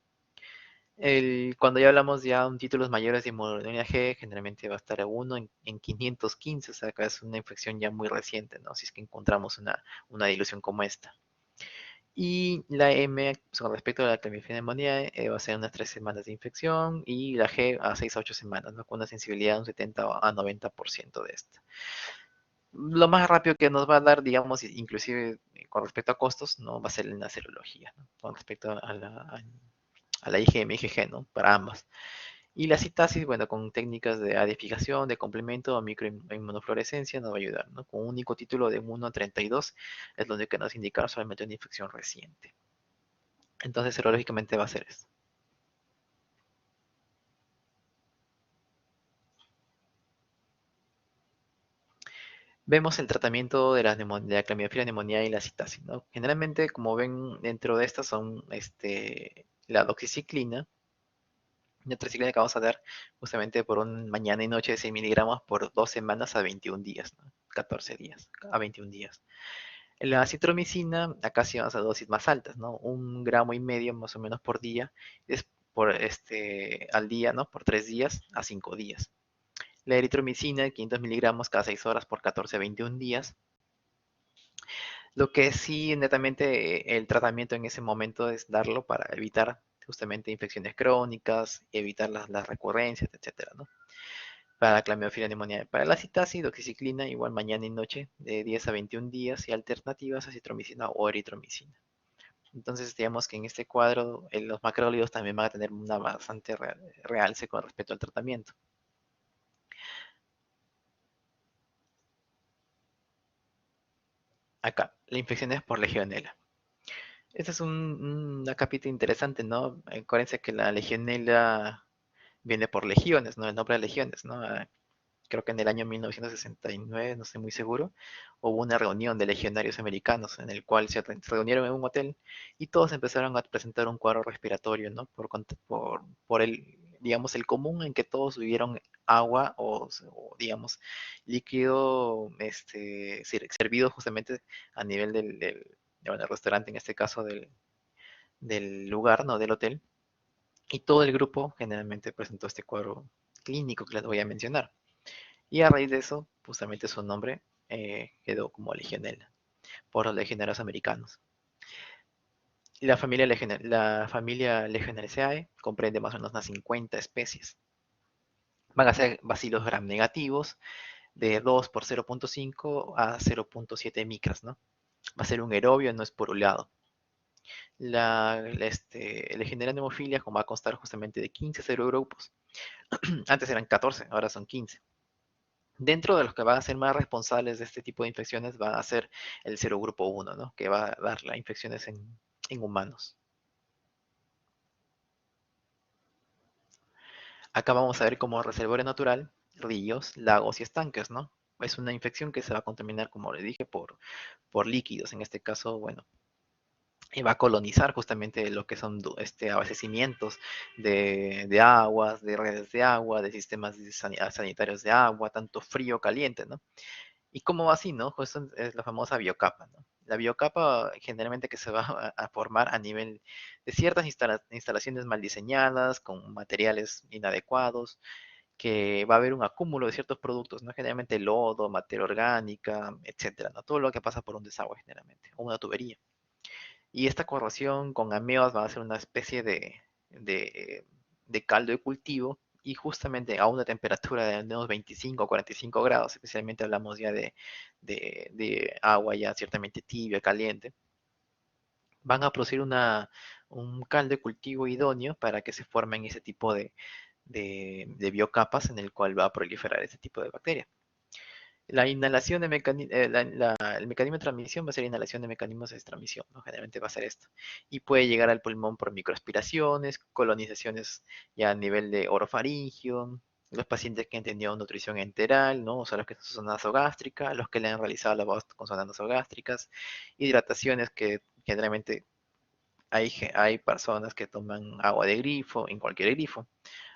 [SPEAKER 1] Cuando ya hablamos ya de títulos mayores de inmunoglobulina G, generalmente va a estar a 1 en 515, o sea, que es una infección ya muy reciente, ¿no? Si es que encontramos una dilución como esta. Y la M, pues, con respecto a la clamidia neumonía, va a ser unas 3 semanas de infección y la G a 6 a 8 semanas, ¿no? Con una sensibilidad de un 70 a 90% de esta. Lo más rápido que nos va a dar, digamos, inclusive con respecto a costos, ¿no? Va a ser en la serología, ¿no? Con respecto a la IgM, IgG, ¿no? Para ambas. Y la citasis, bueno, con técnicas de adificación, de complemento o microinmunofluorescencia nos va a ayudar, ¿no? Con un único título de 1 a 32 es donde que nos indica solamente una infección reciente. Entonces, serológicamente va a ser esto. Vemos el tratamiento de la clamidophila neumonía y la citasis, ¿no? Generalmente, como ven, dentro de estas son la doxiciclina, la triciclina que vamos a dar justamente por un mañana y noche de 6 miligramos por 2 semanas a 21 días, ¿no? 14 días a 21 días. La citromicina, acá sí vamos a dosis más altas, ¿no? 1,5 gramos más o menos por día, es al día, ¿no? Por 3 días a 5 días. La eritromicina, 500 miligramos cada 6 horas por 14 a 21 días. Lo que sí, netamente, el tratamiento en ese momento es darlo para evitar justamente infecciones crónicas, evitar las recurrencias, etcétera, ¿no? Para la clamidophila neumonía. Para la citasis, doxiciclina, igual mañana y noche, de 10 a 21 días, y alternativas a citromicina o eritromicina. Entonces, digamos que en este cuadro los macrólidos también van a tener una bastante realce con respecto al tratamiento. Acá, la infección es por legionela. Este es una capita interesante, ¿no? Acuérdense que la legionela viene por legiones, ¿no? El nombre de legiones, ¿no? Creo que en el año 1969, no estoy muy seguro, hubo una reunión de legionarios americanos en el cual se reunieron en un hotel y todos empezaron a presentar un cuadro respiratorio, ¿no? Por el, digamos, el común en que todos tuvieron agua o, digamos, líquido servido justamente a nivel bueno, del restaurante, en este caso del lugar, ¿no? Del hotel. Y todo el grupo generalmente presentó este cuadro clínico que les voy a mencionar. Y a raíz de eso, justamente su nombre quedó como Legionella, por los legionarios americanos. Y la familia Legionnaceae comprende más o menos unas 50 especies. Van a ser bacilos gram negativos de 2 por 0,5 a 0,7 micras, ¿no? Va a ser un aerobio, no es porulado. Legionella pneumophila va a constar justamente de 15 serogrupos. Antes eran 14, ahora son 15. Dentro de los que van a ser más responsables de este tipo de infecciones va a ser el serogrupo 1, ¿no? Que va a dar las infecciones en humanos. Acá vamos a ver como reservorio natural, ríos, lagos y estanques, ¿no? Es una infección que se va a contaminar, como le dije, por líquidos. En este caso, bueno, y va a colonizar justamente lo que son abastecimientos de aguas, de redes de agua, de sistemas sanitarios de agua, tanto frío, caliente, ¿no? ¿Y cómo va así, no? Justo es la famosa biocapa, ¿no? La biocapa generalmente que se va a formar a nivel de ciertas instalaciones mal diseñadas, con materiales inadecuados, que va a haber un acúmulo de ciertos productos, ¿no? Generalmente lodo, materia orgánica, etcétera, ¿no? Todo lo que pasa por un desagüe generalmente, o una tubería. Y esta corrosión con amebas va a ser una especie de, de caldo de cultivo y justamente a una temperatura de unos 25 o 45 grados, especialmente hablamos ya de agua ya ciertamente tibia, caliente, van a producir un caldo de cultivo idóneo para que se formen ese tipo de biocapas en el cual va a proliferar ese tipo de bacterias. La inhalación el mecanismo de transmisión va a ser inhalación de mecanismos de transmisión, ¿no? Generalmente va a ser esto. Y puede llegar al pulmón por microaspiraciones, colonizaciones ya a nivel de orofaringio, los pacientes que han tenido nutrición enteral, ¿no? O sea, los que son zona nasogástrica, los que le han realizado lavado con sondas nasogástricas, hidrataciones que generalmente hay personas que toman agua de grifo, en cualquier grifo,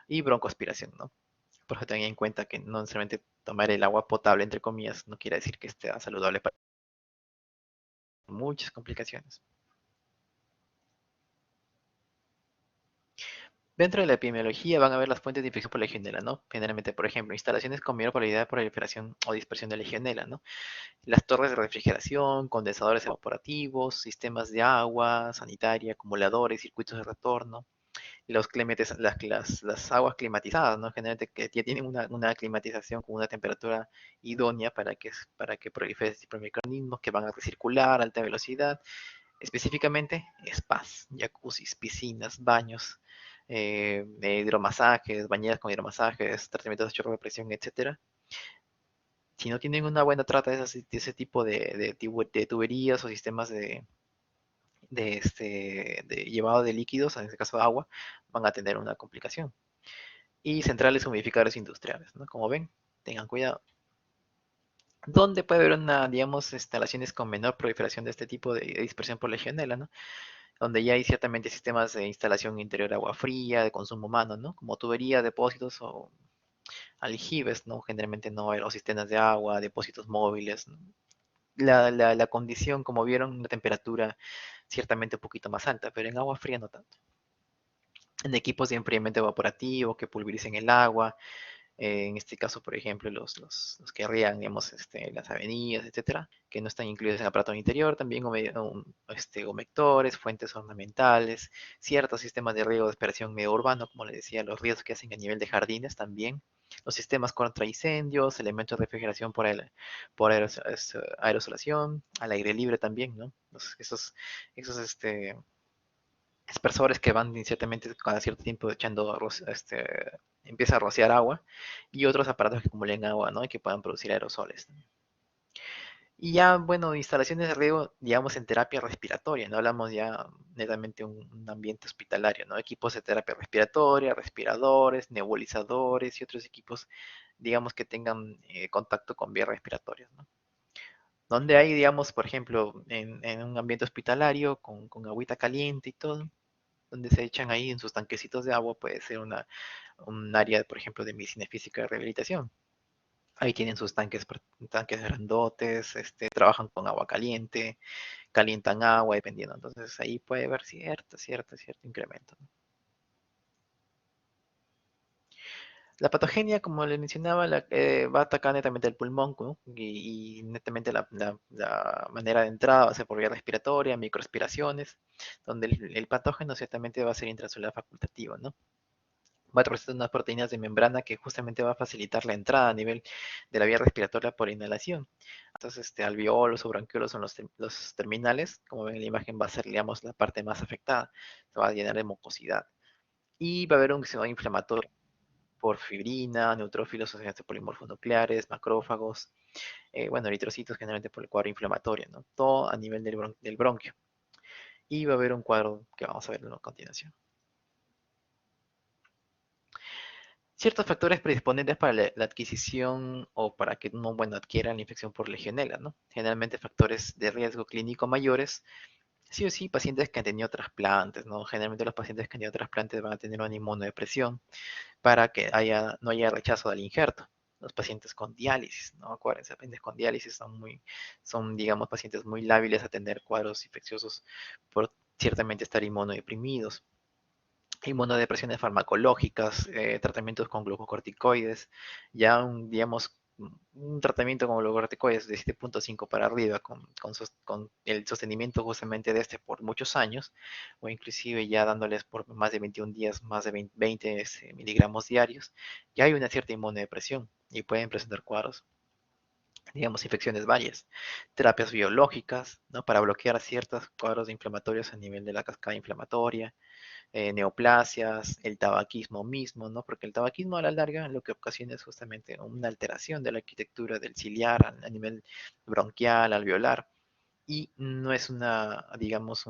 [SPEAKER 1] y broncoaspiración, ¿no? Por eso tengan en cuenta que no necesariamente tomar el agua potable, entre comillas, no quiere decir que esté saludable para muchas complicaciones. Dentro de la epidemiología van a ver las fuentes de infección por legionela, ¿no? Generalmente, por ejemplo, instalaciones con mayor probabilidad de proliferación o dispersión de legionela, ¿no? Las torres de refrigeración, condensadores evaporativos, sistemas de agua sanitaria, acumuladores, circuitos de retorno, las aguas climatizadas, ¿no? Generalmente que ya tienen una climatización con una temperatura idónea para que proliferen este tipo de microorganismos que van a recircular a alta velocidad. Específicamente, spas, jacuzzis, piscinas, baños, hidromasajes, bañeras con hidromasajes, tratamientos de chorro de presión, etcétera. Si no tienen una buena trata de ese tipo de tuberías o sistemas de llevado de líquidos, en este caso de agua, van a tener una complicación. Y centrales humidificadores industriales, ¿no? Como ven, tengan cuidado. ¿Dónde puede haber digamos, instalaciones con menor proliferación de este tipo de dispersión por legionela, ¿no? Donde ya hay ciertamente sistemas de instalación interior de agua fría, de consumo humano, ¿no? Como tuberías, depósitos o aljibes, ¿no? Generalmente no hay los sistemas de agua, depósitos móviles, ¿no? La condición, como vieron, una temperatura ciertamente un poquito más alta, pero en agua fría no tanto. En equipos de enfriamiento evaporativo que pulvericen el agua, en este caso, por ejemplo, los que riegan, digamos, las avenidas, etcétera, que no están incluidos en el aparato interior, también humectores, fuentes ornamentales, ciertos sistemas de riego de aspersión medio urbano, como les decía, los ríos que hacen a nivel de jardines también, los sistemas contra incendios, elementos de refrigeración por aerosolación, al aire libre también, ¿no? Esos dispersores que van ciertamente cada cierto tiempo empieza a rociar agua, y otros aparatos que acumulen agua, ¿no? Y que puedan producir aerosoles. Y ya, bueno, instalaciones de riego, digamos, en terapia respiratoria, no hablamos ya netamente un ambiente hospitalario, ¿no? Equipos de terapia respiratoria, respiradores, nebulizadores y otros equipos, digamos, que tengan contacto con vías respiratorias, ¿no? Donde hay, digamos, por ejemplo, en un ambiente hospitalario con agüita caliente y todo, donde se echan ahí en sus tanquecitos de agua, puede ser un área, por ejemplo, de medicina física de rehabilitación. Ahí tienen sus tanques grandotes, trabajan con agua caliente, calientan agua dependiendo. Entonces ahí puede haber cierto incremento, ¿no? La patogenia, como les mencionaba, va a atacar netamente el pulmón, ¿no? Y netamente la manera de entrada va a ser por vía respiratoria, microaspiraciones, donde el patógeno ciertamente va a ser intracelular facultativo, ¿no? Va a representar unas proteínas de membrana que justamente va a facilitar la entrada a nivel de la vía respiratoria por inhalación. Entonces, alveolos o bronquiolos son los terminales. Como ven en la imagen, va a ser, digamos, la parte más afectada. Se va a llenar de mucosidad. Y va a haber un sistema inflamatorio por fibrina, neutrófilos, o sea, polimorfos nucleares, macrófagos, bueno, eritrocitos generalmente por el cuadro inflamatorio, ¿no? Todo a nivel del bronquio. Y va a haber un cuadro que vamos a ver a continuación. Ciertos factores predisponentes para la adquisición o para que uno, bueno, adquiera la infección por legionela, ¿no? Generalmente factores de riesgo clínico mayores, sí o sí, pacientes que han tenido trasplantes, ¿no? Generalmente los pacientes que han tenido trasplantes van a tener una inmunodepresión para que no haya rechazo del injerto. Los pacientes con diálisis, ¿no? Acuérdense, pacientes con diálisis son, digamos, pacientes muy lábiles a tener cuadros infecciosos por ciertamente estar inmunodeprimidos. Inmunodepresiones farmacológicas, tratamientos con glucocorticoides, ya digamos, un tratamiento con glucocorticoides de 7.5 para arriba, con el sostenimiento justamente de por muchos años, o inclusive ya dándoles por más de 21 días, más de 20 miligramos diarios, ya hay una cierta inmunodepresión y pueden presentar cuadros, digamos, infecciones varias, terapias biológicas, ¿no? Para bloquear ciertos cuadros inflamatorios a nivel de la cascada inflamatoria, neoplasias, el tabaquismo mismo, ¿no? Porque el tabaquismo a la larga lo que ocasiona es justamente una alteración de la arquitectura del ciliar a nivel bronquial, alveolar, y no es digamos,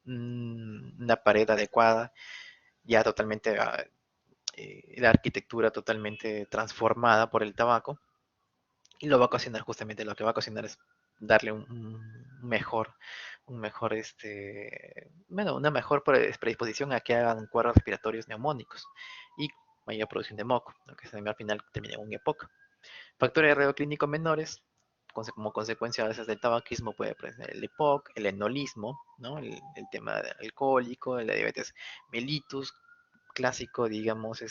[SPEAKER 1] una pared adecuada, ya totalmente la arquitectura totalmente transformada por el tabaco y lo va a ocasionar justamente, lo que va a ocasionar es darle un mejor, bueno, una mejor predisposición a que hagan cuadros respiratorios neumónicos y mayor producción de moco, lo que al final termina en un EPOC. Factores de riesgo clínico menores, como consecuencia a veces del tabaquismo puede presentar el EPOC, el enolismo, ¿no? el tema alcohólico, la diabetes mellitus, clásico, digamos,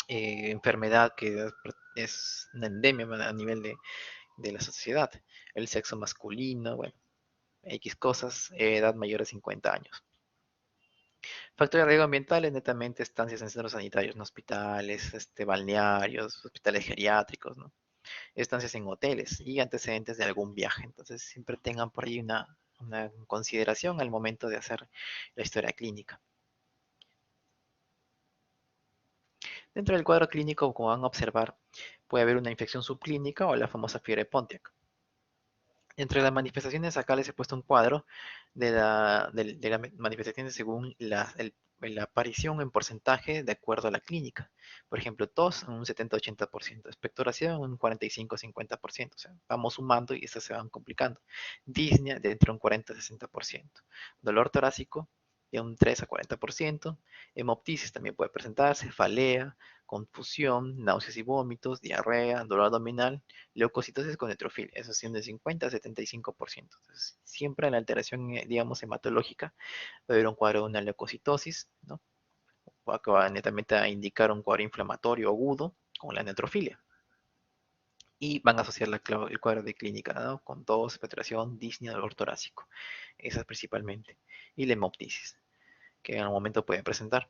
[SPEAKER 1] enfermedad que es una endemia a nivel de la sociedad. El sexo masculino, bueno, X cosas, edad mayor de 50 años. Factores de riesgo ambientales, netamente estancias en centros sanitarios, en hospitales, balnearios, hospitales geriátricos, ¿no? Estancias en hoteles y antecedentes de algún viaje. Entonces siempre tengan por ahí una consideración al momento de hacer la historia clínica. Dentro del cuadro clínico, como van a observar, puede haber una infección subclínica o la famosa fiebre Pontiac. Entre las manifestaciones, acá les he puesto un cuadro de las manifestaciones según la aparición en porcentaje de acuerdo a la clínica. Por ejemplo, tos en un 70-80%, expectoración en un 45-50%. O sea, vamos sumando y estas se van complicando. Disnea dentro de un 40-60%. Dolor torácico de un 3 a 40%. Hemoptisis también puede presentarse, cefalea, confusión, náuseas y vómitos, diarrea, dolor abdominal, leucocitosis con neutrofilia, eso sí, de 50 a 75%. Entonces, siempre en la alteración, digamos, hematológica, va a haber un cuadro de una leucocitosis, ¿no? Que va netamente a indicar un cuadro inflamatorio agudo con la neutrofilia. Y van a asociar el cuadro de clínica, ¿no? Con tos, expectoración, disnea, dolor torácico. Esas principalmente. Y la hemoptisis, que en algún momento pueden presentar.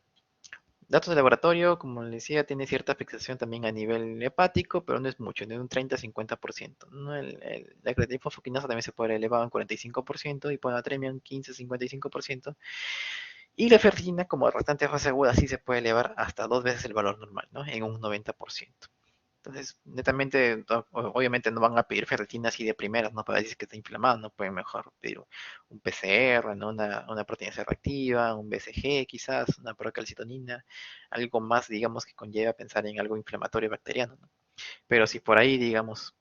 [SPEAKER 1] Datos de laboratorio, como les decía, tiene cierta afectación también a nivel hepático, pero no es mucho, de un 30-50%. ¿No? La creatinina fosfoquinasa también se puede elevar en 45%, hiponatremia en 15-55%, y la ferritina como reactante de fase aguda sí se puede elevar hasta 2 veces el valor normal, ¿no? En un 90%. Entonces, netamente, obviamente no van a pedir ferritina así de primeras, ¿no? Para decir que está inflamado, no pueden mejor pedir un PCR, ¿no? Una proteína C reactiva, un BCG quizás, una procalcitonina, algo más, digamos, que conlleva a pensar en algo inflamatorio bacteriano, ¿no? Pero si por ahí, digamos,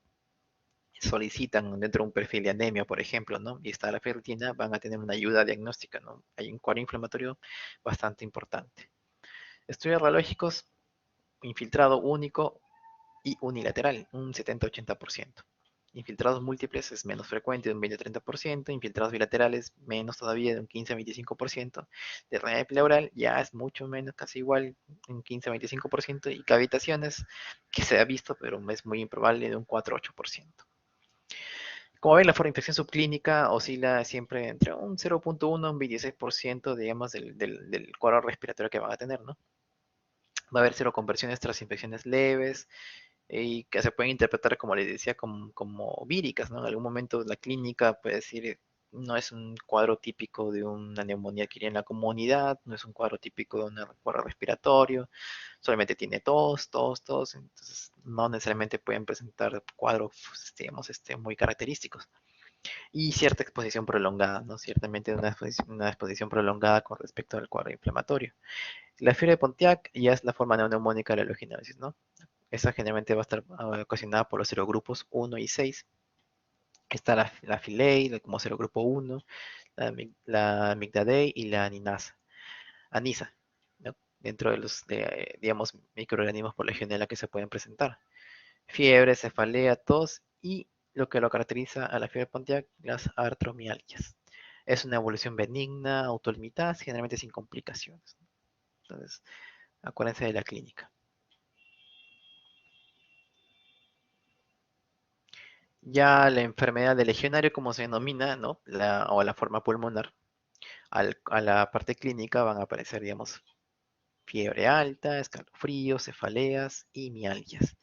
[SPEAKER 1] solicitan dentro de un perfil de anemia, por ejemplo, ¿no? Y está la ferritina, van a tener una ayuda diagnóstica, ¿no? Hay un cuadro inflamatorio bastante importante. Estudios radiológicos, infiltrado único y unilateral, un 70-80%. Infiltrados múltiples es menos frecuente, de un 20-30%. Infiltrados bilaterales, menos todavía, de un 15-25%. De RNA pleural ya es mucho menos, casi igual, un 15-25%. Y cavitaciones, que se ha visto, pero es muy improbable, de un 4-8%. Como ven, la forma de infección subclínica oscila siempre entre un 0.1 y un 26%, digamos, del cuadro respiratorio que van a tener, ¿no? Va a haber cero conversiones tras infecciones leves, y que se pueden interpretar, como les decía, como víricas, ¿no? En algún momento la clínica puede decir, no es un cuadro típico de una neumonía adquirida en la comunidad, no es un cuadro típico de un cuadro respiratorio, solamente tiene tos, tos, tos, entonces no necesariamente pueden presentar cuadros, digamos, muy característicos. Y cierta exposición prolongada, ¿no? Ciertamente una exposición prolongada con respecto al cuadro inflamatorio. La fiebre de Pontiac ya es la forma neumónica de la aeruginosis, ¿no? Esa generalmente va a estar ocasionada por los serogrupos 1 y 6. Está la Filey como serogrupo 1, la Amigdalae y la Anisa, ¿no? Dentro de los, digamos, microorganismos por legionela que se pueden presentar. Fiebre, cefalea, tos y lo que lo caracteriza a la fiebre Pontiac, las artromialgias. Es una evolución benigna, autolimitada, generalmente sin complicaciones. Entonces, acuérdense de la clínica. Ya la enfermedad del legionario, como se denomina, ¿no? O la forma pulmonar, a la parte clínica van a aparecer, digamos, fiebre alta, escalofríos, cefaleas y mialgias.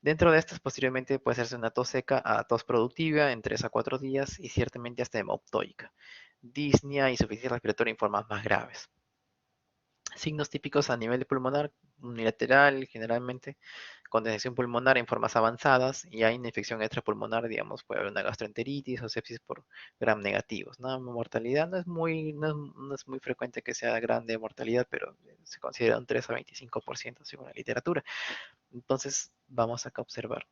[SPEAKER 1] Dentro de estas, posteriormente puede hacerse una tos seca a tos productiva en 3 a 4 días y ciertamente hasta hemoptoica. Disnea y insuficiencia respiratoria en formas más graves. Signos típicos a nivel pulmonar, unilateral, generalmente, condensación pulmonar en formas avanzadas y hay una infección extrapulmonar, digamos, puede haber una gastroenteritis o sepsis por gram negativos, ¿no? Mortalidad no es muy frecuente que sea grande mortalidad, pero se considera un 3 a 25% según la literatura. Entonces, vamos acá a observar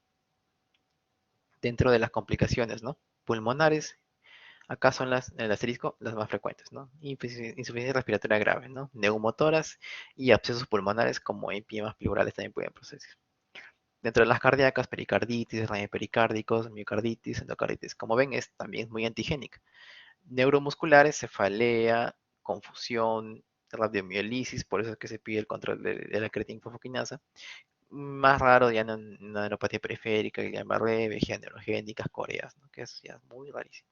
[SPEAKER 1] dentro de las complicaciones, ¿no? Pulmonares, acá son el asterisco, las más frecuentes, ¿no? Insuficiencia respiratoria grave, ¿no? Neumotoras y abscesos pulmonares como empimas pleurales también pueden proceder. Dentro de las cardíacas, pericarditis, pericárdicos, miocarditis, endocarditis. Como ven, es también muy antigénica. Neuromusculares, cefalea, confusión, radiomielisis, por eso es que se pide el control de la creatinina. Más raro ya en neuropatía periférica, Guillain-Barré, vejigas neurogénicas, coreas, ¿no? Que es ya muy rarísimo.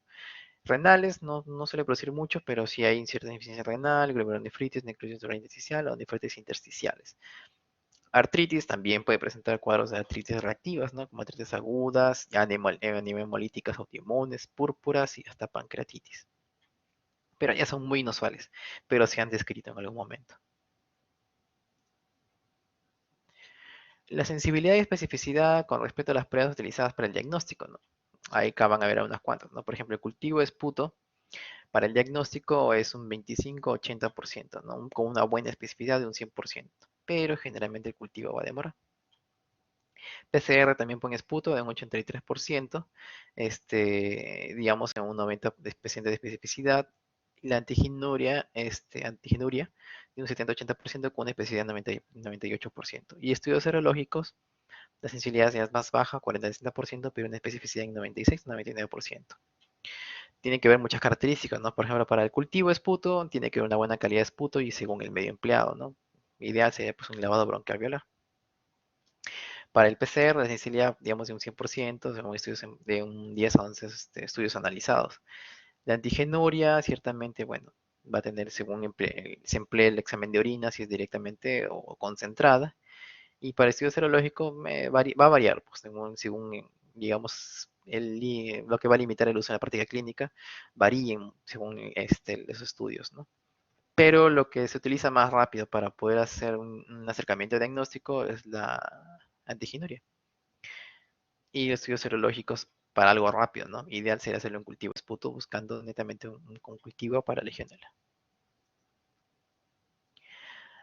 [SPEAKER 1] Renales no suele producir mucho, pero sí hay cierta insuficiencia renal, glomerulonefritis, necrosis renal intersticial o nefritis intersticiales. Artritis también puede presentar cuadros de artritis reactivas, ¿no? Como artritis agudas, anemolíticas autoinmunes, púrpuras y hasta pancreatitis. Pero ya son muy inusuales, pero se han descrito en algún momento. La sensibilidad y especificidad con respecto a las pruebas utilizadas para el diagnóstico, ¿no? Ahí acá van a ver unas cuantas, ¿no? Por ejemplo, el cultivo esputo para el diagnóstico es un 25-80%, ¿no? Con una buena especificidad de un 100%, pero generalmente el cultivo va a demorar. PCR también pone esputo de un 83%, digamos en un 90% de especificidad. Y la antigenuria de un 70-80% con una especificidad de 98%. Y estudios serológicos, la sensibilidad ya es más baja, 40-60%, pero una especificidad en 96-99%. Tiene que ver muchas características, ¿no? Por ejemplo, para el cultivo esputo, tiene que ver una buena calidad de esputo y según el medio empleado, ¿no? Ideal sería pues un lavado bronquial alveolar. Para el PCR, la sensibilidad, digamos, de un 100%, según estudios de un 10 a 11 estudios analizados. La antigenuria, ciertamente, bueno, va a tener, según se emplee el examen de orina, si es directamente o concentrada. Y para estudio serológico va a variar, pues, según digamos, lo que va a limitar el uso en la práctica clínica, varíen según los estudios, ¿no? Pero lo que se utiliza más rápido para poder hacer un acercamiento diagnóstico es la antigenuria. Y estudios serológicos para algo rápido, ¿no? Ideal sería hacerlo en cultivo esputo buscando netamente un cultivo para Legionella.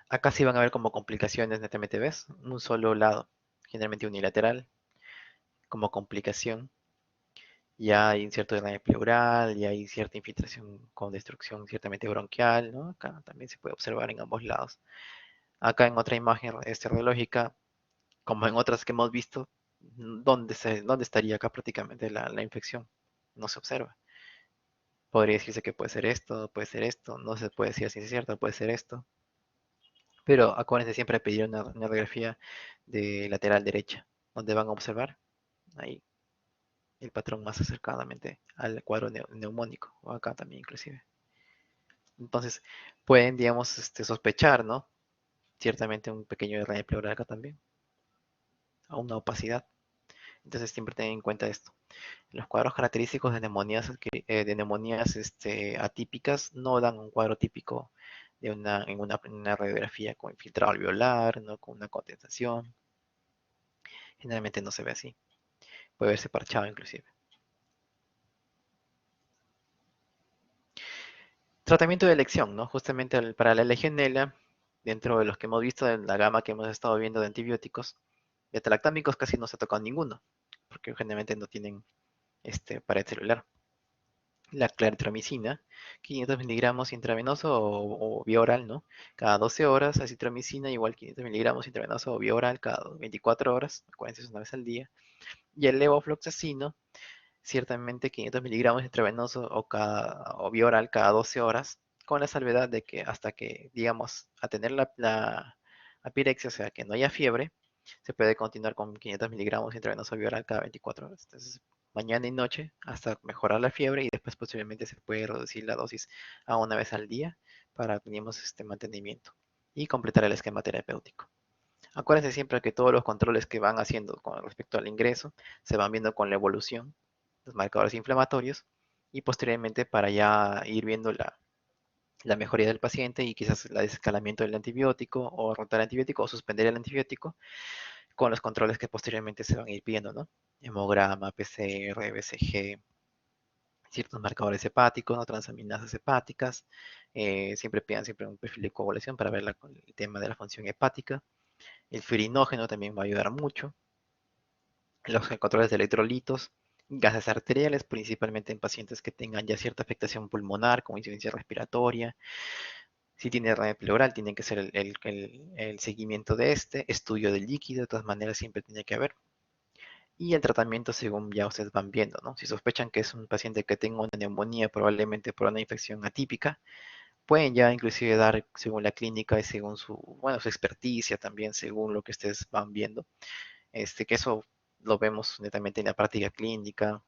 [SPEAKER 1] Acá sí van a ver como complicaciones netamente, ¿ves? Un solo lado, generalmente unilateral, como complicación. Ya hay cierto daño pleural, ya hay cierta infiltración con destrucción ciertamente bronquial, ¿no? Acá también se puede observar en ambos lados. Acá en otra imagen radiológica, como en otras que hemos visto, ¿dónde estaría acá prácticamente la infección? No se observa. Podría decirse que puede ser esto, no se puede decir si es cierto, puede ser esto. Pero acuérdense siempre de pedir una radiografía de lateral derecha, donde van a observar ahí el patrón más acercadamente al cuadro neumónico, o acá también inclusive. Entonces, pueden, digamos, sospechar, ¿no? Ciertamente un pequeño hernia pleural acá también, a una opacidad. Entonces, siempre tengan en cuenta esto. Los cuadros característicos de neumonías atípicas no dan un cuadro típico en una radiografía con infiltrado alveolar, ¿no? Con una condensación. Generalmente no se ve así. Puede verse parchado inclusive. Tratamiento de elección, ¿no? Justamente para la legionela, dentro de los que hemos visto en la gama que hemos estado viendo de antibióticos, beta-lactámicos casi no se ha tocado ninguno, porque generalmente no tienen pared celular. La claritromicina, 500 miligramos intravenoso o vía oral, ¿no? Cada 12 horas, acitromicina igual 500 miligramos intravenoso o vía oral cada 24 horas, acuérdense, es una vez al día. Y el levofloxacino, ciertamente 500 miligramos intravenoso o vía oral cada 12 horas, con la salvedad de que hasta que, digamos, a tener la apirexia, o sea, que no haya fiebre, se puede continuar con 500 miligramos intravenoso vía oral cada 24 horas. Entonces, mañana y noche hasta mejorar la fiebre y después posiblemente se puede reducir la dosis a una vez al día para, digamos, este mantenimiento y completar el esquema terapéutico. Acuérdense siempre que todos los controles que van haciendo con respecto al ingreso se van viendo con la evolución, los marcadores inflamatorios, y posteriormente para ya ir viendo la mejoría del paciente y quizás el desescalamiento del antibiótico o rotar el antibiótico o suspender el antibiótico con los controles que posteriormente se van a ir pidiendo, ¿no? Hemograma, PCR, BCG, ciertos marcadores hepáticos, ¿no? Transaminasas hepáticas. Siempre pidan siempre un perfil de coagulación para ver el tema de la función hepática. El firinógeno también va a ayudar mucho. Los controles de electrolitos, gases arteriales, principalmente en pacientes que tengan ya cierta afectación pulmonar, como insuficiencia respiratoria. Si tiene derrame pleural, tiene que ser el seguimiento de estudio del líquido, de todas maneras siempre tiene que haber. Y el tratamiento según ya ustedes van viendo, ¿no? Si sospechan que es un paciente que tenga una neumonía, probablemente por una infección atípica, pueden ya inclusive dar según la clínica y según bueno, su experticia también, según lo que ustedes van viendo. Que eso lo vemos netamente en la práctica clínica,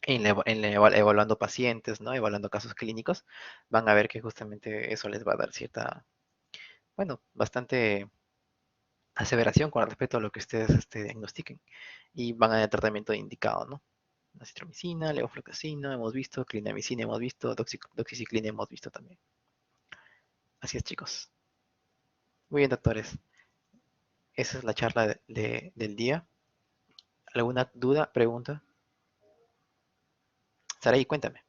[SPEAKER 1] evaluando pacientes, ¿no? Evaluando casos clínicos, van a ver que justamente eso les va a dar cierta, bueno, bastante aseveración con respecto a lo que ustedes diagnostiquen y van a dar tratamiento indicado, ¿no? Acitromicina, levofloxacina, hemos visto, clindamicina hemos visto, doxiciclina hemos visto también. Así es, chicos. Muy bien, doctores. Esa es la charla del día. ¿Alguna duda, pregunta? Saraí, cuéntame.